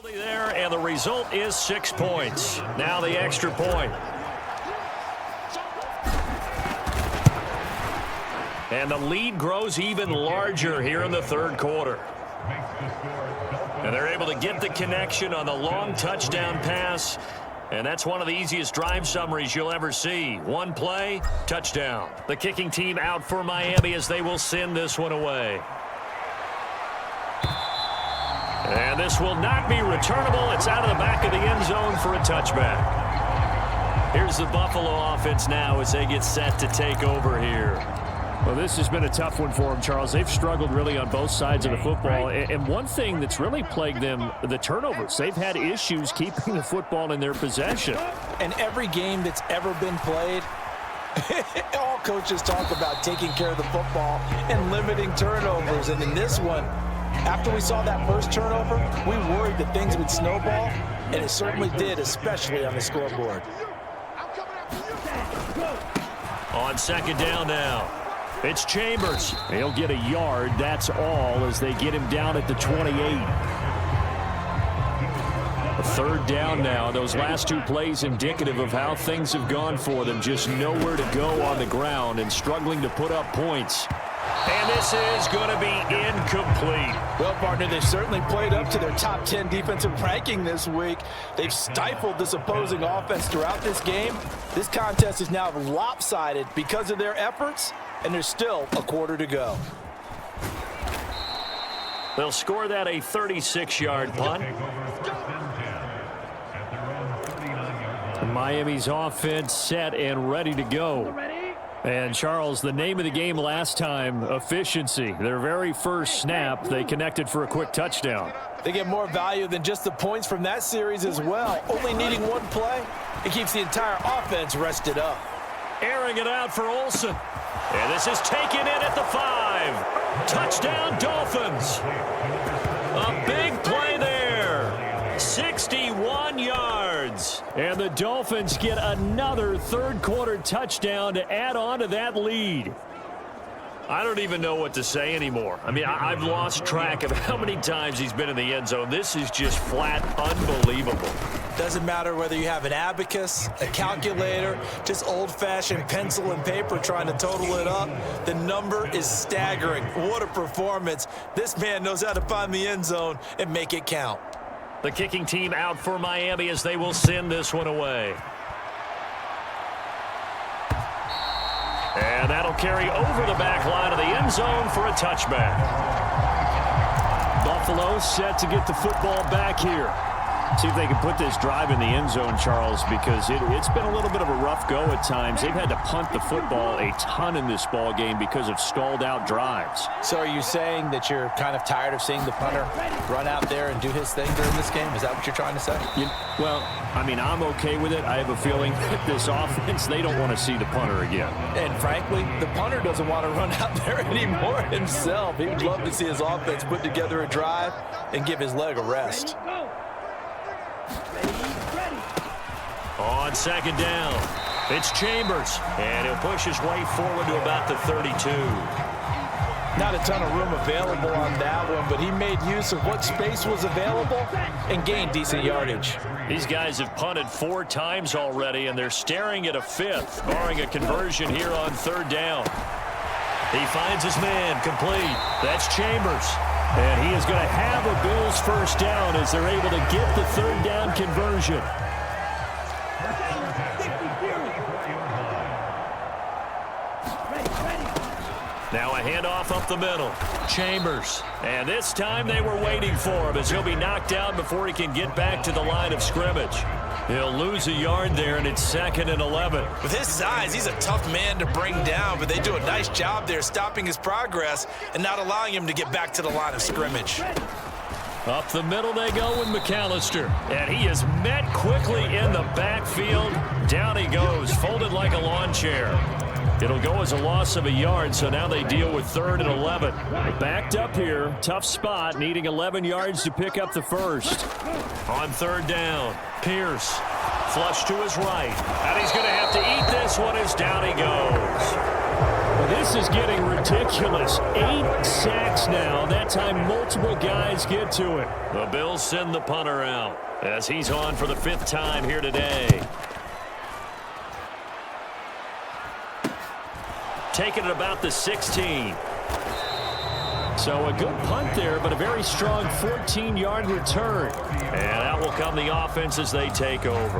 There, and the result is 6 points. Now the extra point. And the lead grows even larger here in the 3rd quarter. And they're able to get the connection on the long touchdown pass. And that's one of the easiest drive summaries you'll ever see. 1 play, touchdown. The kicking team out for Miami as they will send this one away. And this will not be returnable. It's out of the back of the end zone for a touchback. Here's the Buffalo offense now as they get set to take over here. Well, this has been a tough one for them, Charles. They've struggled really on both sides of the football. And one thing that's really plagued them, the turnovers. They've had issues keeping the football in their possession. And every game that's ever been played, all coaches talk about taking care of the football and limiting turnovers. And in this one, after we saw that first turnover, we worried that things would snowball, and it certainly did, especially on the scoreboard. On 2nd down now, it's Chambers. He'll get a yard, that's all, as they get him down at the 28. A 3rd down now. Those last 2 plays indicative of how things have gone for them. Just nowhere to go on the ground and struggling to put up points. And this is going to be incomplete. Well, partner, they've certainly played up to their top 10 defensive ranking this week. They've stifled this opposing offense throughout this game. This contest is now lopsided because of their efforts, and there's still a quarter to go. They'll score that a 36-yard punt. Miami's offense set and ready to go. And, Charles, the name of the game last time, efficiency. Their very first snap, they connected for a quick touchdown. They get more value than just the points from that series as well. Only needing one play, it keeps the entire offense rested up. Airing it out for Olsen. And this is taken in at the 5. Touchdown, Dolphins. A big play there. 61 yards. And the Dolphins get another third-quarter touchdown to add on to that lead. I don't even know what to say anymore. I mean, I've lost track of how many times he's been in the end zone. This is just flat unbelievable. Doesn't matter whether you have an abacus, a calculator, just old-fashioned pencil and paper trying to total it up. The number is staggering. What a performance. This man knows how to find the end zone and make it count. The kicking team out for Miami as they will send this one away. And that'll carry over the back line of the end zone for a touchback. Buffalo set to get the football back here. See if they can put this drive in the end zone, Charles, because it's been a little bit of a rough go at times. They've had to punt the football a ton in this ball game because of stalled-out drives. So are you saying that you're kind of tired of seeing the punter run out there and do his thing during this game? Is that what you're trying to say? Well, I mean, I'm okay with it. I have a feeling that this offense, they don't want to see the punter again. And frankly, the punter doesn't want to run out there anymore himself. He would love to see his offense put together a drive and give his leg a rest. On second down, it's Chambers, and he'll push his way forward to about the 32. Not a ton of room available on that one, but he made use of what space was available and gained decent yardage. These guys have punted 4 times already, and they're staring at a 5th, barring a conversion here on third down. He finds his man, complete. That's Chambers. And he is going to have a Bills first down as they're able to get the third down conversion. Now a handoff up the middle. Chambers. And this time they were waiting for him as he'll be knocked out before he can get back to the line of scrimmage. He'll lose a yard there, and it's 2nd and 11. With his size, he's a tough man to bring down, but they do a nice job there stopping his progress and not allowing him to get back to the line of scrimmage. Up the middle they go with McAllister. And he is met quickly in the backfield. Down he goes, folded like a lawn chair. It'll go as a loss of a yard, so now they deal with 3rd and 11. Backed up here, tough spot, needing 11 yards to pick up the first. On third down, Pierce, flush to his right. And he's going to have to eat this one as down he goes. Well, this is getting ridiculous. 8 sacks now. That time multiple guys get to it. The Bills send the punter out as he's on for the 5th time here today. Taking it about the 16. So a good punt there, but a very strong 14-yard return. And out will come the offense as they take over.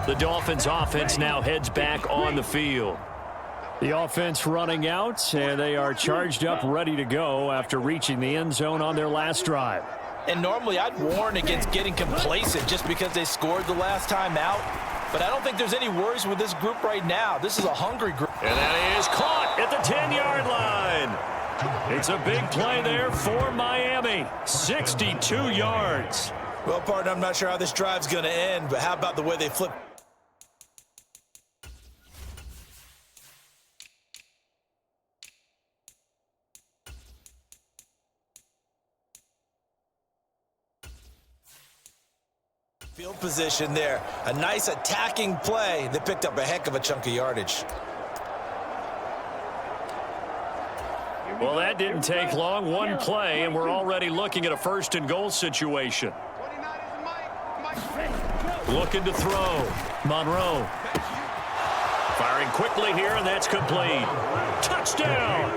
The Dolphins offense now heads back on the field. The offense running out, and they are charged up, ready to go after reaching the end zone on their last drive. And normally I'd warn against getting complacent just because they scored the last time out. But I don't think there's any worries with this group right now. This is a hungry group. And that is caught at the 10-yard line. It's a big play there for Miami. 62 yards. Well, partner, I'm not sure how this drive's going to end, but how about the way they flip? Field position there. A nice attacking play that picked up a heck of a chunk of yardage. Well, that didn't take long. One play, and we're already looking at a 1st and goal situation. Looking to throw. Monroe. Firing quickly here, and that's complete. Touchdown!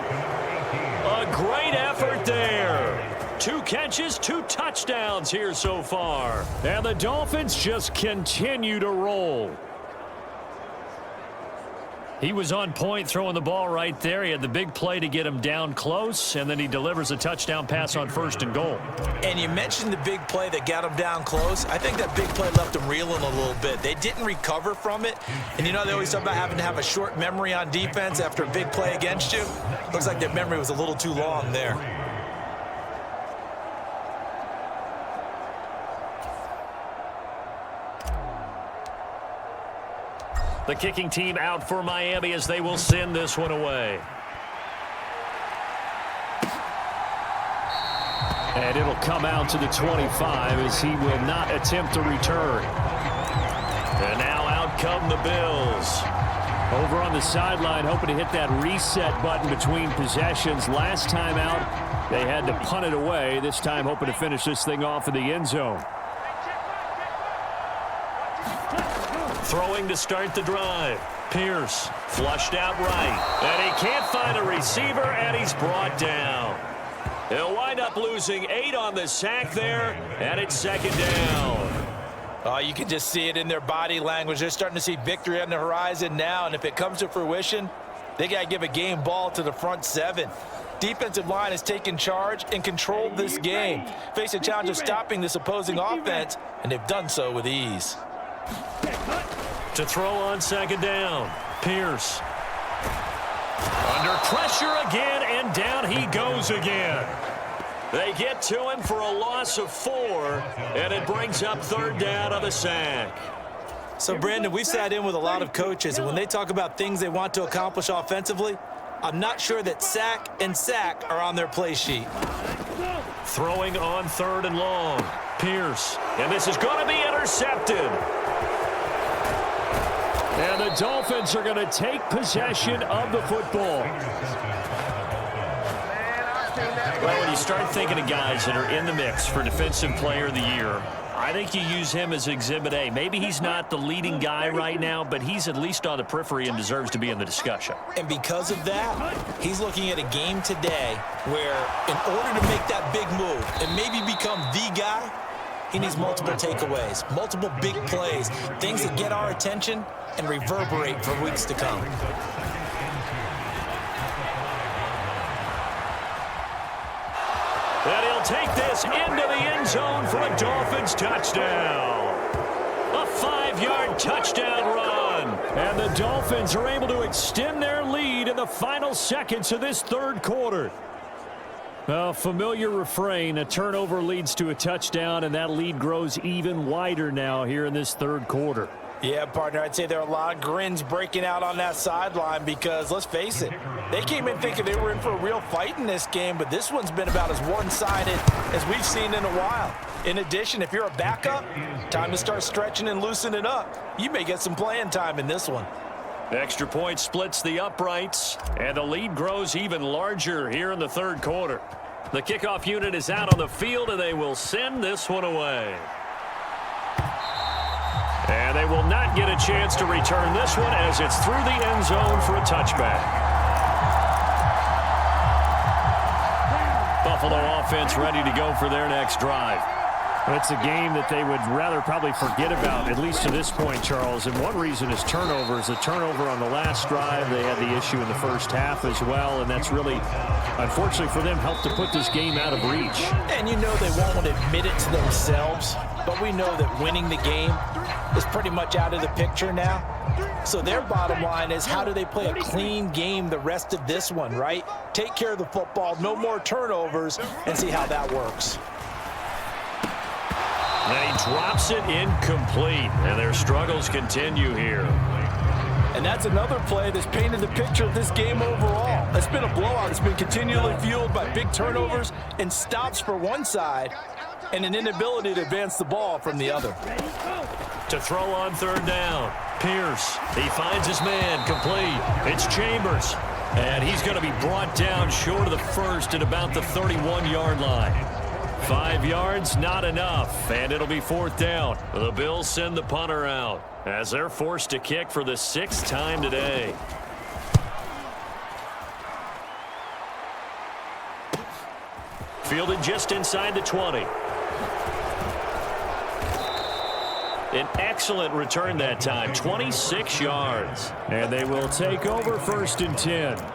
A great effort there. 2 catches, 2 touchdowns here so far. And the Dolphins just continue to roll. He was on point throwing the ball right there. He had the big play to get him down close, and then he delivers a touchdown pass on 1st and goal. And you mentioned the big play that got him down close. I think that big play left him reeling a little bit. They didn't recover from it. And you know they always talk about having to have a short memory on defense after a big play against you. Looks like their memory was a little too long there. The kicking team out for Miami as they will send this one away. And it'll come out to the 25 as he will not attempt to return. And now out come the Bills. Over on the sideline, hoping to hit that reset button between possessions. Last time out, they had to punt it away. This time hoping to finish this thing off in the end zone. Throwing to start the drive. Pierce flushed out right. And he can't find a receiver, and he's brought down. He'll wind up losing 8 on the sack there, and it's 2nd down. Oh, you can just see it in their body language. They're starting to see victory on the horizon now, and if it comes to fruition, they got to give a game ball to the front 7. Defensive line has taken charge and controlled this game. Face a challenge of stopping this opposing offense, and they've done so with ease. To throw on 2nd down, Pierce. Under pressure again, and down he goes again. They get to him for a loss of 4, and it brings up 3rd down on the sack. So, Brandon, we've sat in with a lot of coaches, and when they talk about things they want to accomplish offensively, I'm not sure that sack and sack are on their play sheet. Throwing on 3rd and long, Pierce. And this is going to be intercepted. And the Dolphins are going to take possession of the football. Well, when you start thinking of guys that are in the mix for Defensive Player of the Year, I think you use him as Exhibit A. Maybe he's not the leading guy right now, but he's at least on the periphery and deserves to be in the discussion. And because of that, he's looking at a game today where in order to make that big move and maybe become the guy, he needs multiple takeaways, multiple big plays, things that get our attention and reverberate for weeks to come. And he'll take this into the end zone for a Dolphins touchdown. A 5-yard touchdown run. And the Dolphins are able to extend their lead in the final seconds of this 3rd quarter. A familiar refrain, a turnover leads to a touchdown, and that lead grows even wider now here in this 3rd quarter. Yeah, partner, I'd say there are a lot of grins breaking out on that sideline because, let's face it, they came in thinking they were in for a real fight in this game, but this one's been about as one-sided as we've seen in a while. In addition, if you're a backup, time to start stretching and loosening up. You may get some playing time in this one. Extra point splits the uprights, and the lead grows even larger here in the 3rd quarter. The kickoff unit is out on the field, and they will send this one away. And they will not get a chance to return this one as it's through the end zone for a touchback. Buffalo offense ready to go for their next drive. It's a game that they would rather probably forget about, at least to this point, Charles. And one reason is turnovers. A turnover on the last drive. They had the issue in the first half as well, and that's really, unfortunately for them, helped to put this game out of reach. And you know they won't admit it to themselves, but we know that winning the game is pretty much out of the picture now. So their bottom line is, how do they play a clean game the rest of this one, right? Take care of the football, no more turnovers, and see how that works. And he drops it incomplete, and their struggles continue here. And that's another play that's painted the picture of this game overall. It's been a blowout. It's been continually fueled by big turnovers and stops for one side and an inability to advance the ball from the other. To throw on 3rd down, Pierce. He finds his man, complete. It's Chambers. And he's going to be brought down short of the first at about the 31-yard line. 5 yards, not enough, and it'll be 4th down. The Bills send the punter out as they're forced to kick for the 6th time today. Fielded just inside the 20. An excellent return that time, 26 yards. And they will take over 1st and 10.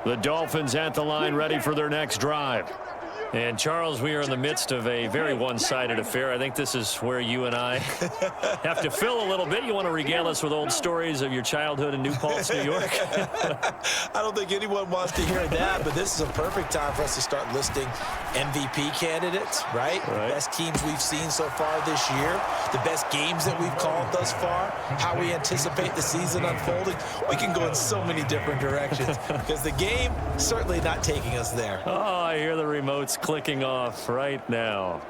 The Dolphins at the line, ready for their next drive. And, Charles, we are in the midst of a very one-sided affair. I think this is where you and I have to fill a little bit. You want to regale us with old stories of your childhood in New Paltz, New York? I don't think anyone wants to hear that, but this is a perfect time for us to start listing MVP candidates, right? The best teams we've seen so far this year, the best games that we've called thus far, how we anticipate the season unfolding. We can go in so many different directions because the game certainly not taking us there. Oh, I hear the remotes clicking off right now.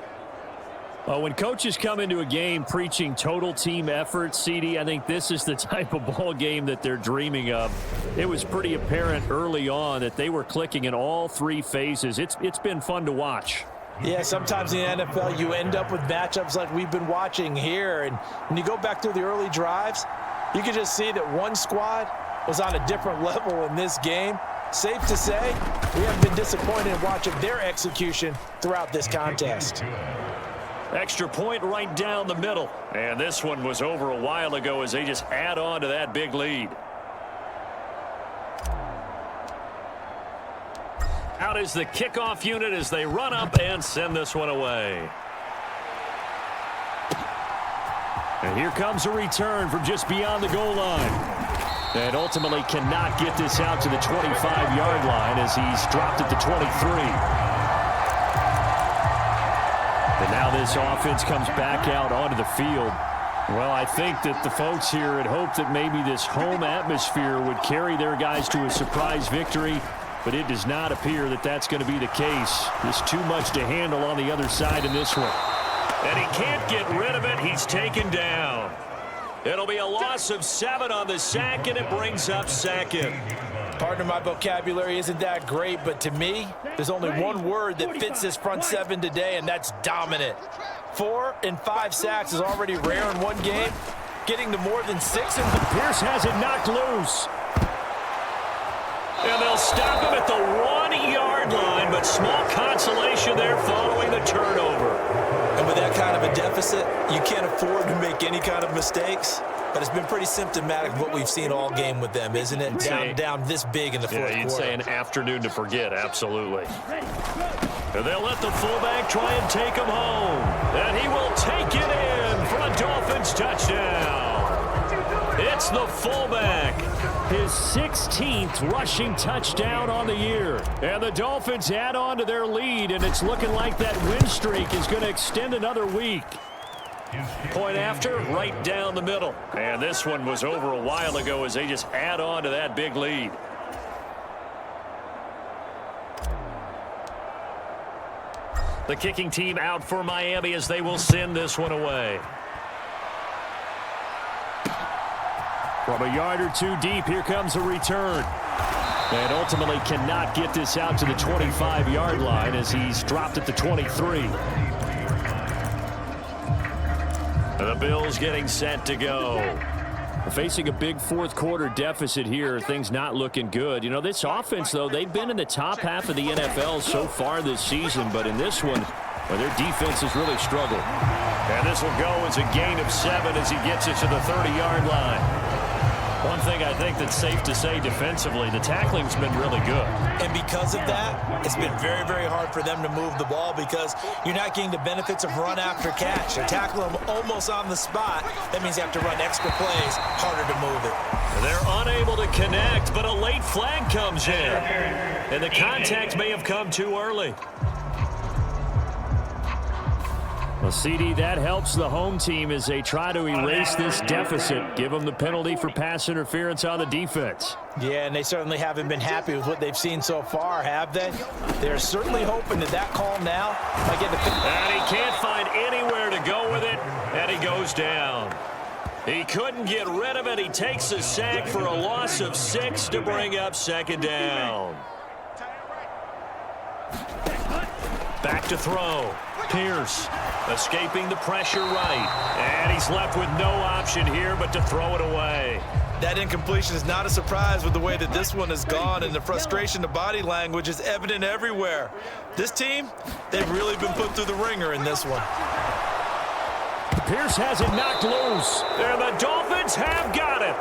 Well, when coaches come into a game preaching total team effort, CD, I think this is the type of ball game that they're dreaming of. It was pretty apparent early on that they were clicking in all 3 phases. It's been fun to watch. Yeah, sometimes in the NFL you end up with matchups like we've been watching here. And when you go back through the early drives, you can just see that one squad was on a different level in this game. Safe to say, we haven't been disappointed in watching their execution throughout this contest. Extra point right down the middle. And this one was over a while ago as they just add on to that big lead. Out is the kickoff unit as they run up and send this one away. And here comes a return from just beyond the goal line. And ultimately cannot get this out to the 25-yard line as he's dropped at the 23. And now this offense comes back out onto the field. Well, I think that the folks here had hoped that maybe this home atmosphere would carry their guys to a surprise victory, but it does not appear that that's going to be the case. There's too much to handle on the other side in this one. And he can't get rid of it. He's taken down. It'll be a loss of 7 on the sack, and it brings up 2nd. Partner, my vocabulary isn't that great, but to me, there's only one word that fits this front 7 today, and that's dominant. 4 and 5 sacks is already rare in one game. Getting to more than 6 and Pierce has it knocked loose. And they'll stop him at the 1-yard line, but small consolation there following the turnover. And with that kind of a deficit, you can't afford to make any kind of mistakes. But it's been pretty symptomatic of what we've seen all game with them, isn't it? Down this big in the fourth quarter. Yeah, you'd say an afternoon to forget, absolutely. And they'll let the fullback try and take him home. And he will take it in for a Dolphins touchdown. It's the fullback. His 16th rushing touchdown on the year. And the Dolphins add on to their lead, and it's looking like that win streak is going to extend another week. Point after, right down the middle. And this one was over a while ago as they just add on to that big lead. The kicking team out for Miami as they will send this one away. From a yard or 2 deep, here comes a return. And ultimately cannot get this out to the 25-yard line as he's dropped at the 23. The Bills getting set to go. Facing a big fourth quarter deficit here, things not looking good. You know, this offense, though, they've been in the top half of the NFL so far this season, but in this one, well, their defense has really struggled. And this will go as a gain of 7 as he gets it to the 30-yard line. One thing I think that's safe to say defensively, the tackling's been really good. And because of that, it's been very, very hard for them to move the ball because you're not getting the benefits of run after catch. They're tackling them almost on the spot. That means you have to run extra plays, harder to move it. They're unable to connect, but a late flag comes in. And the contact may have come too early. Well, CD, that helps the home team as they try to erase this deficit, give them the penalty for pass interference on the defense. Yeah, and they certainly haven't been happy with what they've seen so far, have they? They're certainly hoping that call now might get the... And he can't find anywhere to go with it, and he goes down. He couldn't get rid of it. He takes a sack for a loss of 6 to bring up 2nd down. Back to throw. Pierce escaping the pressure right. And he's left with no option here but to throw it away. That incompletion is not a surprise with the way that this one has gone, and the frustration, the body language is evident everywhere. This team, they've really been put through the ringer in this one. Pierce has it knocked loose. And the Dolphins have got it.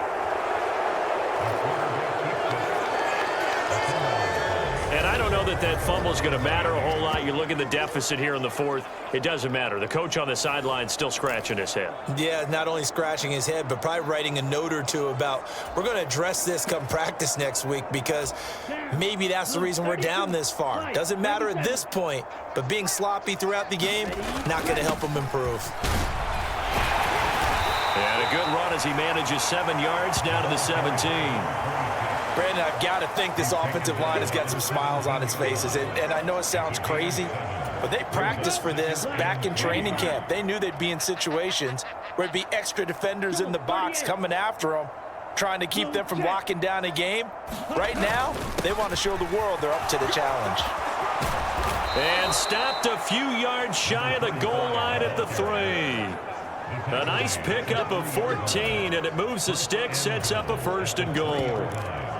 And I don't know that fumble is going to matter a whole lot. You look at the deficit here in the fourth. It doesn't matter. The coach on the sideline still scratching his head. Yeah, not only scratching his head, but probably writing a note or two about we're going to address this come practice next week, because maybe that's the reason we're down this far. Doesn't matter at this point, but being sloppy throughout the game, not going to help him improve. And a good run as he manages 7 yards down to the 17. Brandon, I've got to think this offensive line has got some smiles on its faces. And I know it sounds crazy, but they practiced for this back in training camp. They knew they'd be in situations where there'd be extra defenders in the box coming after them, trying to keep them from locking down a game. Right now, they want to show the world they're up to the challenge. And stopped a few yards shy of the goal line at the 3. A nice pickup of 14, and it moves the stick, sets up a 1st and goal.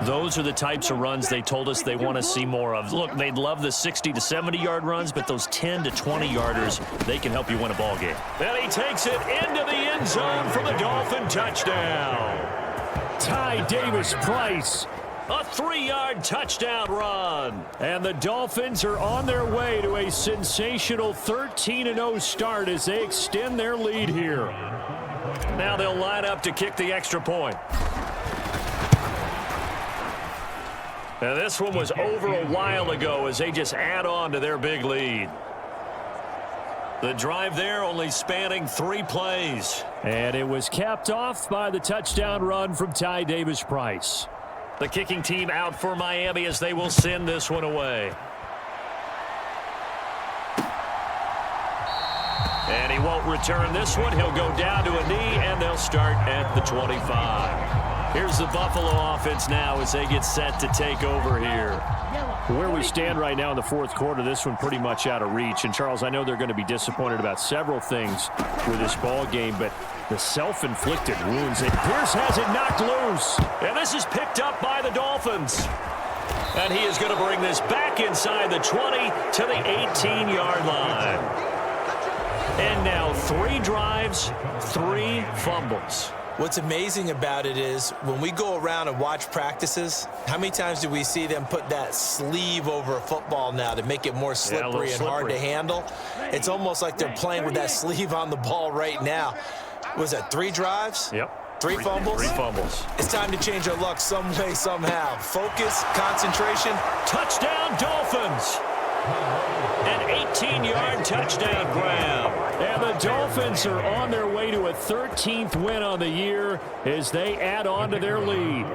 Those are the types of runs they told us they want to see more of. Look, they'd love the 60 to 70-yard runs, but those 10 to 20-yarders, they can help you win a ball game. And he takes it into the end zone for the Dolphin touchdown. Ty Davis-Price. A 3-yard touchdown run. And the Dolphins are on their way to a sensational 13-0 start as they extend their lead here. Now they'll line up to kick the extra point. And this one was over a while ago as they just add on to their big lead. The drive there only spanning 3 plays. And it was capped off by the touchdown run from Ty Davis-Price. The kicking team out for Miami as they will send this one away. And he won't return this one. He'll go down to a knee, and they'll start at the 25. Here's the Buffalo offense now as they get set to take over here. Where we stand right now in the fourth quarter, this one pretty much out of reach. And, Charles, I know they're going to be disappointed about several things with this ball game, but the self-inflicted wounds. And Pierce has it knocked loose. And this is picked up by the Dolphins. And he is going to bring this back inside the 20 to the 18-yard line. And now 3 drives, 3 fumbles. What's amazing about it is when we go around and watch practices, how many times do we see them put that sleeve over a football now to make it more slippery and hard to handle? It's almost like they're playing with that sleeve on the ball right now. Was that 3 drives? Yep. 3 fumbles? 3 fumbles. It's time to change our luck some way, somehow. Focus, concentration. Touchdown, Dolphins! An 18-yard touchdown grab. And the Dolphins are on their way to a 13th win on the year as they add on to their lead.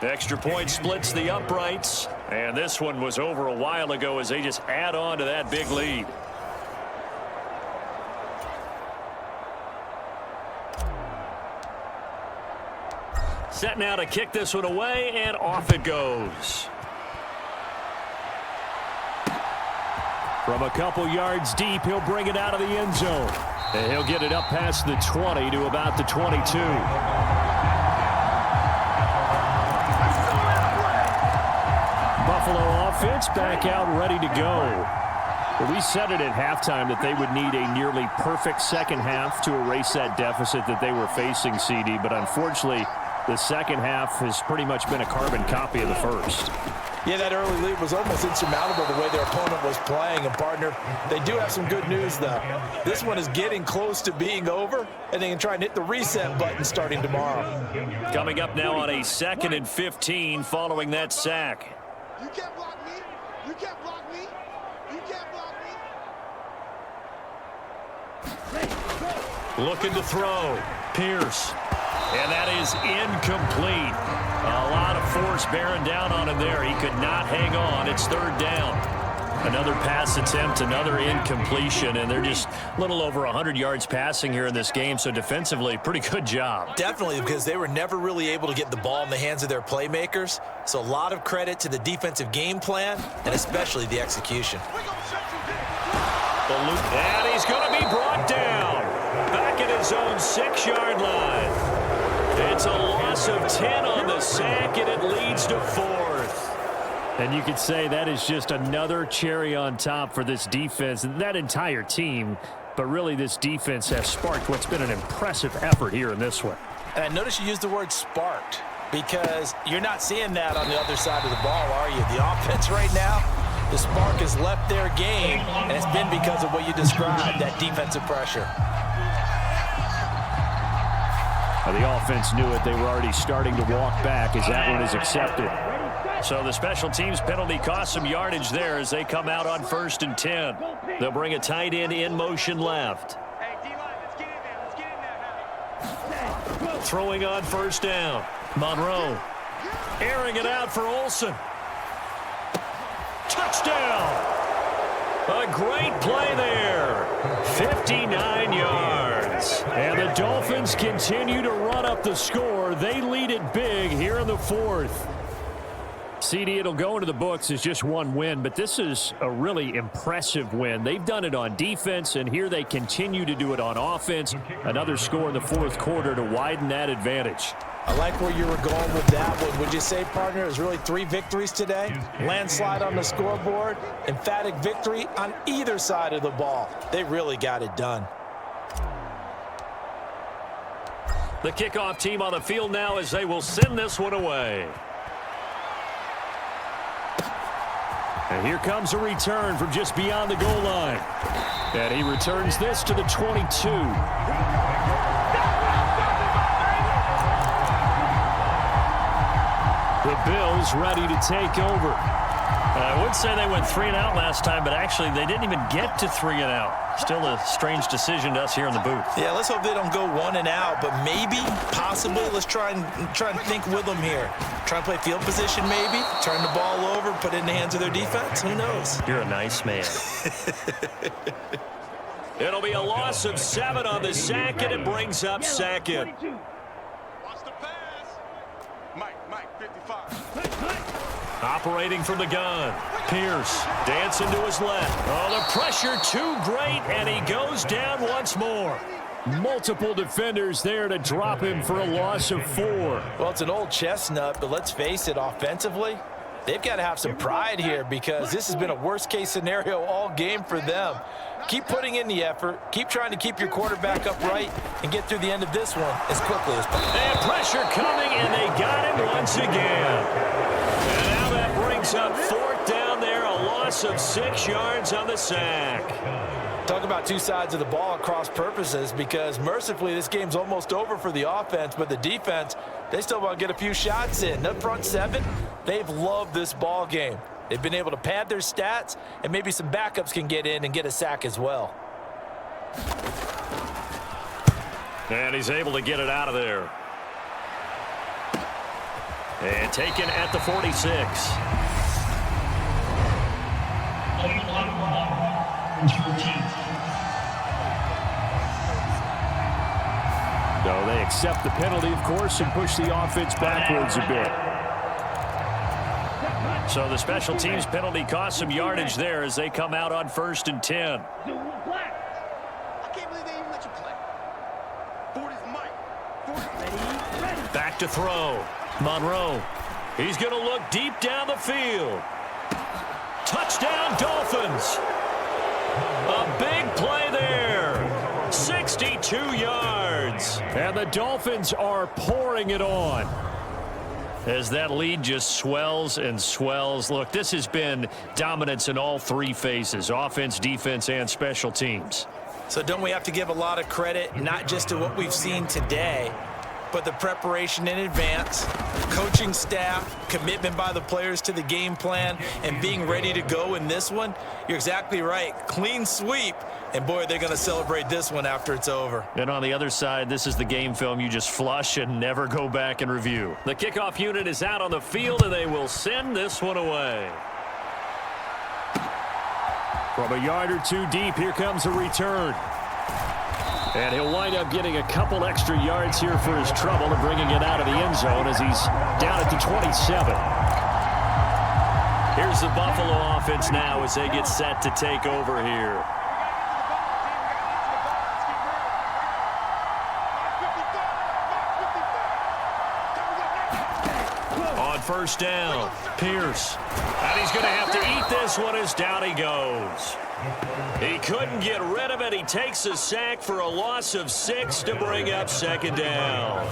Extra point splits the uprights. And this one was over a while ago as they just add on to that big lead. Set now to kick this one away, and off it goes. From a couple yards deep, he'll bring it out of the end zone. And he'll get it up past the 20 to about the 22. Buffalo offense back out ready to go. We said it at halftime that they would need a nearly perfect second half to erase that deficit that they were facing, CD, but unfortunately, the second half has pretty much been a carbon copy of the first. Yeah, that early lead was almost insurmountable the way their opponent was playing. And, partner, they do have some good news, though. This one is getting close to being over, and they can try and hit the reset button starting tomorrow. Coming up now on a 2nd and 15 following that sack. You can't block me. You can't block me. You can't block me. Looking to throw. Pierce. And that is incomplete. A lot of force bearing down on him there. He could not hang on. It's 3rd down. Another pass attempt, another incompletion, and they're just a little over 100 yards passing here in this game, so defensively, pretty good job. Definitely, because they were never really able to get the ball in the hands of their playmakers. So a lot of credit to the defensive game plan and especially the execution. And he's going to be brought his own 6-yard line. It's a loss of 10 on the sack, and it leads to 4th. And you could say that is just another cherry on top for this defense and that entire team. But really, this defense has sparked what's been an impressive effort here in this one. And I noticed you used the word sparked because you're not seeing that on the other side of the ball, are you? The offense right now, the spark has left their game, and it's been because of what you described, that defensive pressure. Well, the offense knew it. They were already starting to walk back as that one is accepted. So the special teams penalty cost some yardage there as they come out on 1st and 10. They'll bring a tight end in motion left. Hey, D-line, let's get in there. Let's get in there now. Throwing on 1st down. Monroe airing it out for Olsen. Touchdown! A great play there. 59 yards. And the Dolphins continue to run up the score. They lead it big here in the 4th. CD, it'll go into the books as just one win, but this is a really impressive win. They've done it on defense, and here they continue to do it on offense. Another score in the 4th quarter to widen that advantage. I like where you were going with that one. Would you say, partner, it was really 3 victories today? Landslide on the scoreboard, emphatic victory on either side of the ball. They really got it done. The kickoff team on the field now as they will send this one away. And here comes a return from just beyond the goal line. And he returns this to the 22. The Bills ready to take over. I would say they went 3 and out last time, but actually they didn't even get to 3 and out. Still a strange decision to us here in the booth. Yeah, let's hope they don't go 1 and out, but maybe, possibly, let's try and think with them here. Try and play field position maybe, turn the ball over, put it in the hands of their defense. Who knows? You're a nice man. It'll be a loss of 7 on the sack, and it brings up 2nd. Watch the pass. Mike, 55. Operating from the gun. Pierce dancing to his left. Oh, the pressure too great, and he goes down once more. Multiple defenders there to drop him for a loss of 4. Well, it's an old chestnut, but let's face it, offensively, they've got to have some pride here because this has been a worst-case scenario all game for them. Keep putting in the effort. Keep trying to keep your quarterback upright and get through the end of this one as quickly as possible. And pressure coming, and they got him once again. And now that brings up 4th down there, a loss of 6 yards on the sack. Talk about two sides of the ball at cross purposes because mercifully this game's almost over for the offense, but the defense, they still want to get a few shots in. The front 7, they've loved this ball game. They've been able to pad their stats, and maybe some backups can get in and get a sack as well. And he's able to get it out of there. And taken at the 46. So they accept the penalty, of course, and push the offense backwards a bit. So the special teams penalty cost some yardage there as they come out on 1st and 10. I can't believe they even let you play. 40's Mike. 40. Back to throw. Monroe. He's going to look deep down the field. Touchdown, Dolphins. A big play there. 62 yards. And the Dolphins are pouring it on. As that lead just swells and swells. Look, this has been dominance in all 3 phases, offense, defense, and special teams. So don't we have to give a lot of credit, not just to what we've seen today, but the preparation in advance, coaching staff, commitment by the players to the game plan, and being ready to go in this one? You're exactly right. Clean sweep. And, boy, they're going to celebrate this one after it's over. And on the other side, this is the game film you just flush and never go back and review. The kickoff unit is out on the field, and they will send this one away. From a yard or 2 deep, here comes a return. And he'll wind up getting a couple extra yards here for his trouble and bringing it out of the end zone as he's down at the 27. Here's the Buffalo offense now as they get set to take over here. first down. Pierce. And he's going to have to eat this one as down he goes. He couldn't get rid of it. He takes a sack for a loss of 6 to bring up second down.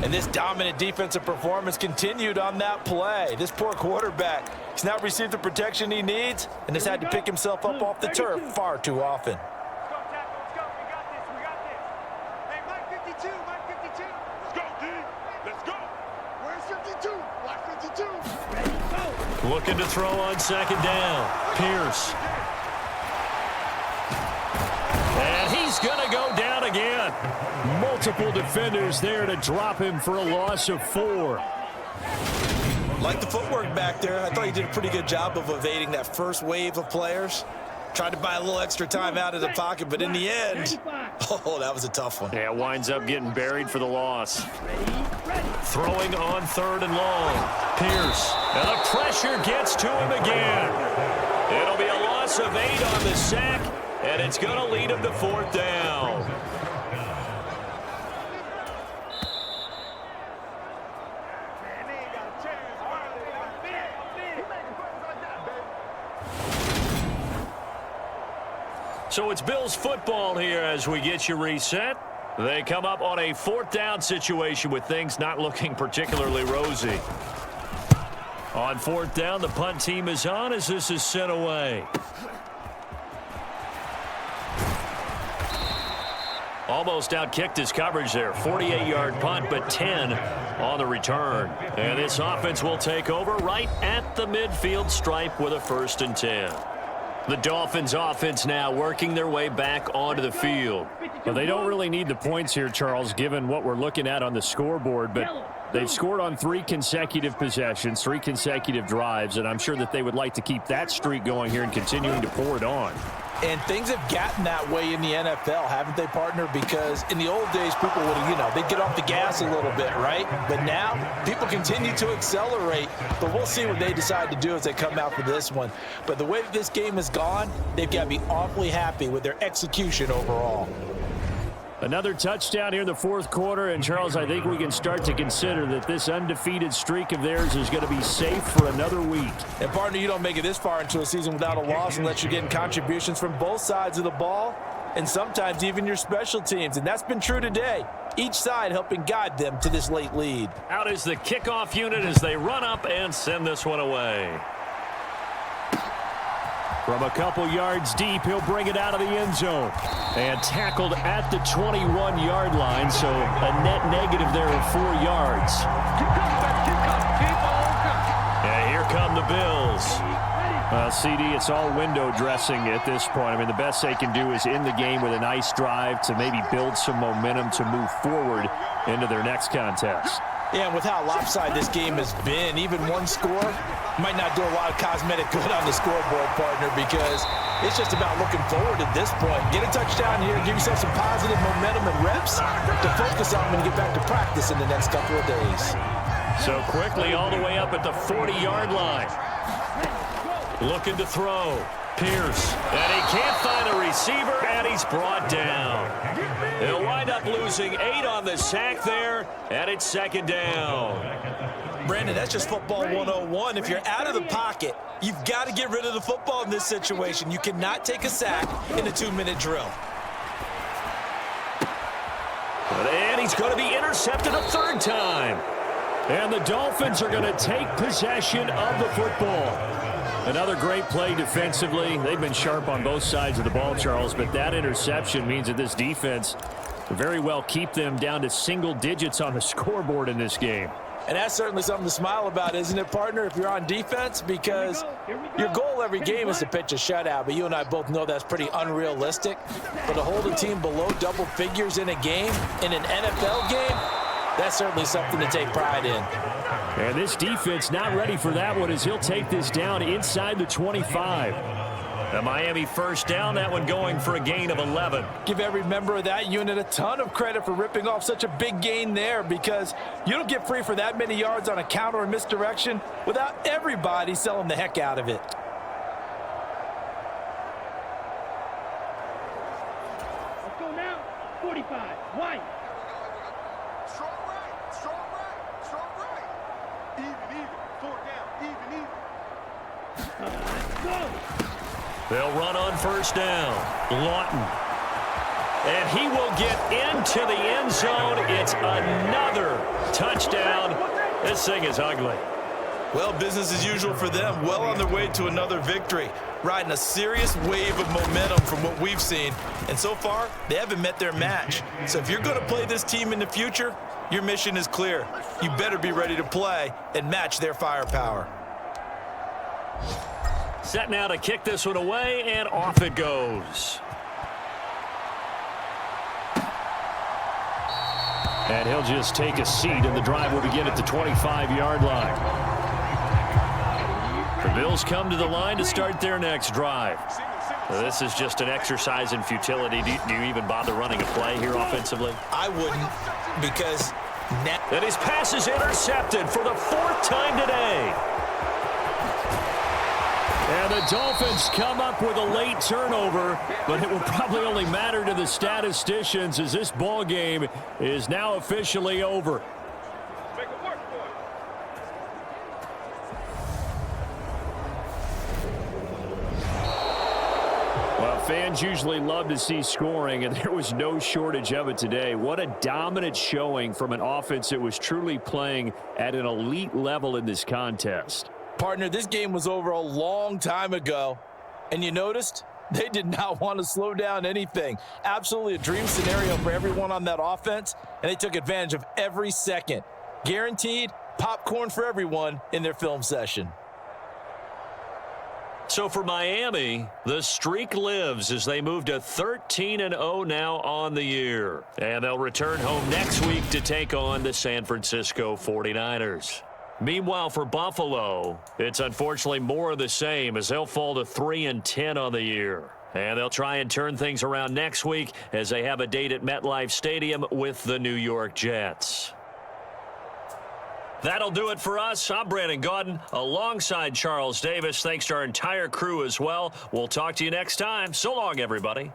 And this dominant defensive performance continued on that play. This poor quarterback, he's not received the protection he needs and has had to pick himself up off the turf far too often. Let's go, tackle. Let's go. We got this. We got this. Hey, Mike 52. Mike 52. Let's go, D. Let's go. Where's 52? Black 52. Looking to throw on second down. Pierce. And he's going to go down again. Multiple defenders there to drop him for a loss of 4. Like the footwork back there, I thought he did a pretty good job of evading that first wave of players. Tried to buy a little extra time out of the pocket, but in the end, oh, that was a tough one. Yeah, winds up getting buried for the loss. Throwing on 3rd and long. Pierce. And the pressure gets to him again. It'll be a loss of 8 on the sack, and it's going to lead him to 4th down. So it's Bills football here as we get you reset. They come up on a 4th down situation with things not looking particularly rosy. On 4th down, the punt team is on as this is sent away. Almost outkicked his coverage there. 48-yard punt, but 10 on the return. And this offense will take over right at the midfield stripe with a 1st and 10. The Dolphins offense now working their way back onto the field. Well, they don't really need the points here, Charles, given what we're looking at on the scoreboard, but they've scored on 3 consecutive possessions, 3 consecutive drives, and I'm sure that they would like to keep that streak going here and continuing to pour it on. And things have gotten that way in the NFL, haven't they, partner? Because in the old days, people would, they'd get off the gas a little bit, right? But now, people continue to accelerate. But we'll see what they decide to do as they come out for this one. But the way that this game has gone, they've got to be awfully happy with their execution overall. Another touchdown here in the 4th quarter, and Charles, I think we can start to consider that this undefeated streak of theirs is going to be safe for another week. And partner, you don't make it this far into a season without a loss unless you're getting contributions from both sides of the ball and sometimes even your special teams, and that's been true today. Each side helping guide them to this late lead. Out is the kickoff unit as they run up and send this one away. From a couple yards deep, he'll bring it out of the end zone. And tackled at the 21-yard line, so a net negative there of 4 yards. Yeah, here come the Bills. CD, it's all window dressing at this point. I mean, the best they can do is in the game with a nice drive to maybe build some momentum to move forward into their next contest. Yeah, and with how lopsided this game has been, even one score might not do a lot of cosmetic good on the scoreboard, partner, because it's just about looking forward at this point. Get a touchdown here, give yourself some positive momentum and reps to focus on when you get back to practice in the next couple of days. So quickly all the way up at the 40-yard line. Looking to throw. Pierce. And he can't find a receiver, and he's brought down. They'll wind up losing 8 on the sack there, and it's 2nd down. Brandon, that's just football 101. If you're out of the pocket, you've got to get rid of the football in this situation. You cannot take a sack in a 2-minute drill. And he's going to be intercepted a 3rd time. And the Dolphins are going to take possession of the football. Another great play defensively. They've been sharp on both sides of the ball, Charles, but that interception means that this defense very well keep them down to single digits on the scoreboard in this game. And that's certainly something to smile about, isn't it, partner, if you're on defense? Because your goal every game is to pitch a shutout, but you and I both know that's pretty unrealistic. But to hold a team below double figures in a game, in an NFL game, that's certainly something to take pride in. And this defense not ready for that one as he'll take this down inside the 25. The Miami 1st down, that one going for a gain of 11. Give every member of that unit a ton of credit for ripping off such a big gain there, because you don't get free for that many yards on a counter or misdirection without everybody selling the heck out of it. Let's go now. 45. White. Strong right. Strong right. Strong right. Even. They'll run on first down. Lawton. And he will get into the end zone. It's another touchdown. This thing is ugly. Well, business as usual for them. Well on their way to another victory. Riding a serious wave of momentum from what we've seen. And so far, they haven't met their match. So if you're going to play this team in the future, your mission is clear. You better be ready to play and match their firepower. Set now to kick this one away, and off it goes. And he'll just take a seat, and the drive will begin at the 25-yard line. The Bills come to the line to start their next drive. This is just an exercise in futility. Do you even bother running a play here offensively? I wouldn't, because now... And his pass is intercepted for the 4th time today. And the Dolphins come up with a late turnover, but it will probably only matter to the statisticians as this ball game is now officially over. Well, fans usually love to see scoring, and there was no shortage of it today. What a dominant showing from an offense that was truly playing at an elite level in this contest. Partner, this game was over a long time ago, and you noticed they did not want to slow down anything. Absolutely a dream scenario for everyone on that offense, and they took advantage of every second. Guaranteed popcorn for everyone in their film session. So for Miami, the streak lives as they move to 13-0 now on the year. And they'll return home next week to take on the San Francisco 49ers. Meanwhile, for Buffalo, it's unfortunately more of the same as they'll fall to 3-10 on the year. And they'll try and turn things around next week as they have a date at MetLife Stadium with the New York Jets. That'll do it for us. I'm Brandon Gaudin alongside Charles Davis. Thanks to our entire crew as well. We'll talk to you next time. So long, everybody.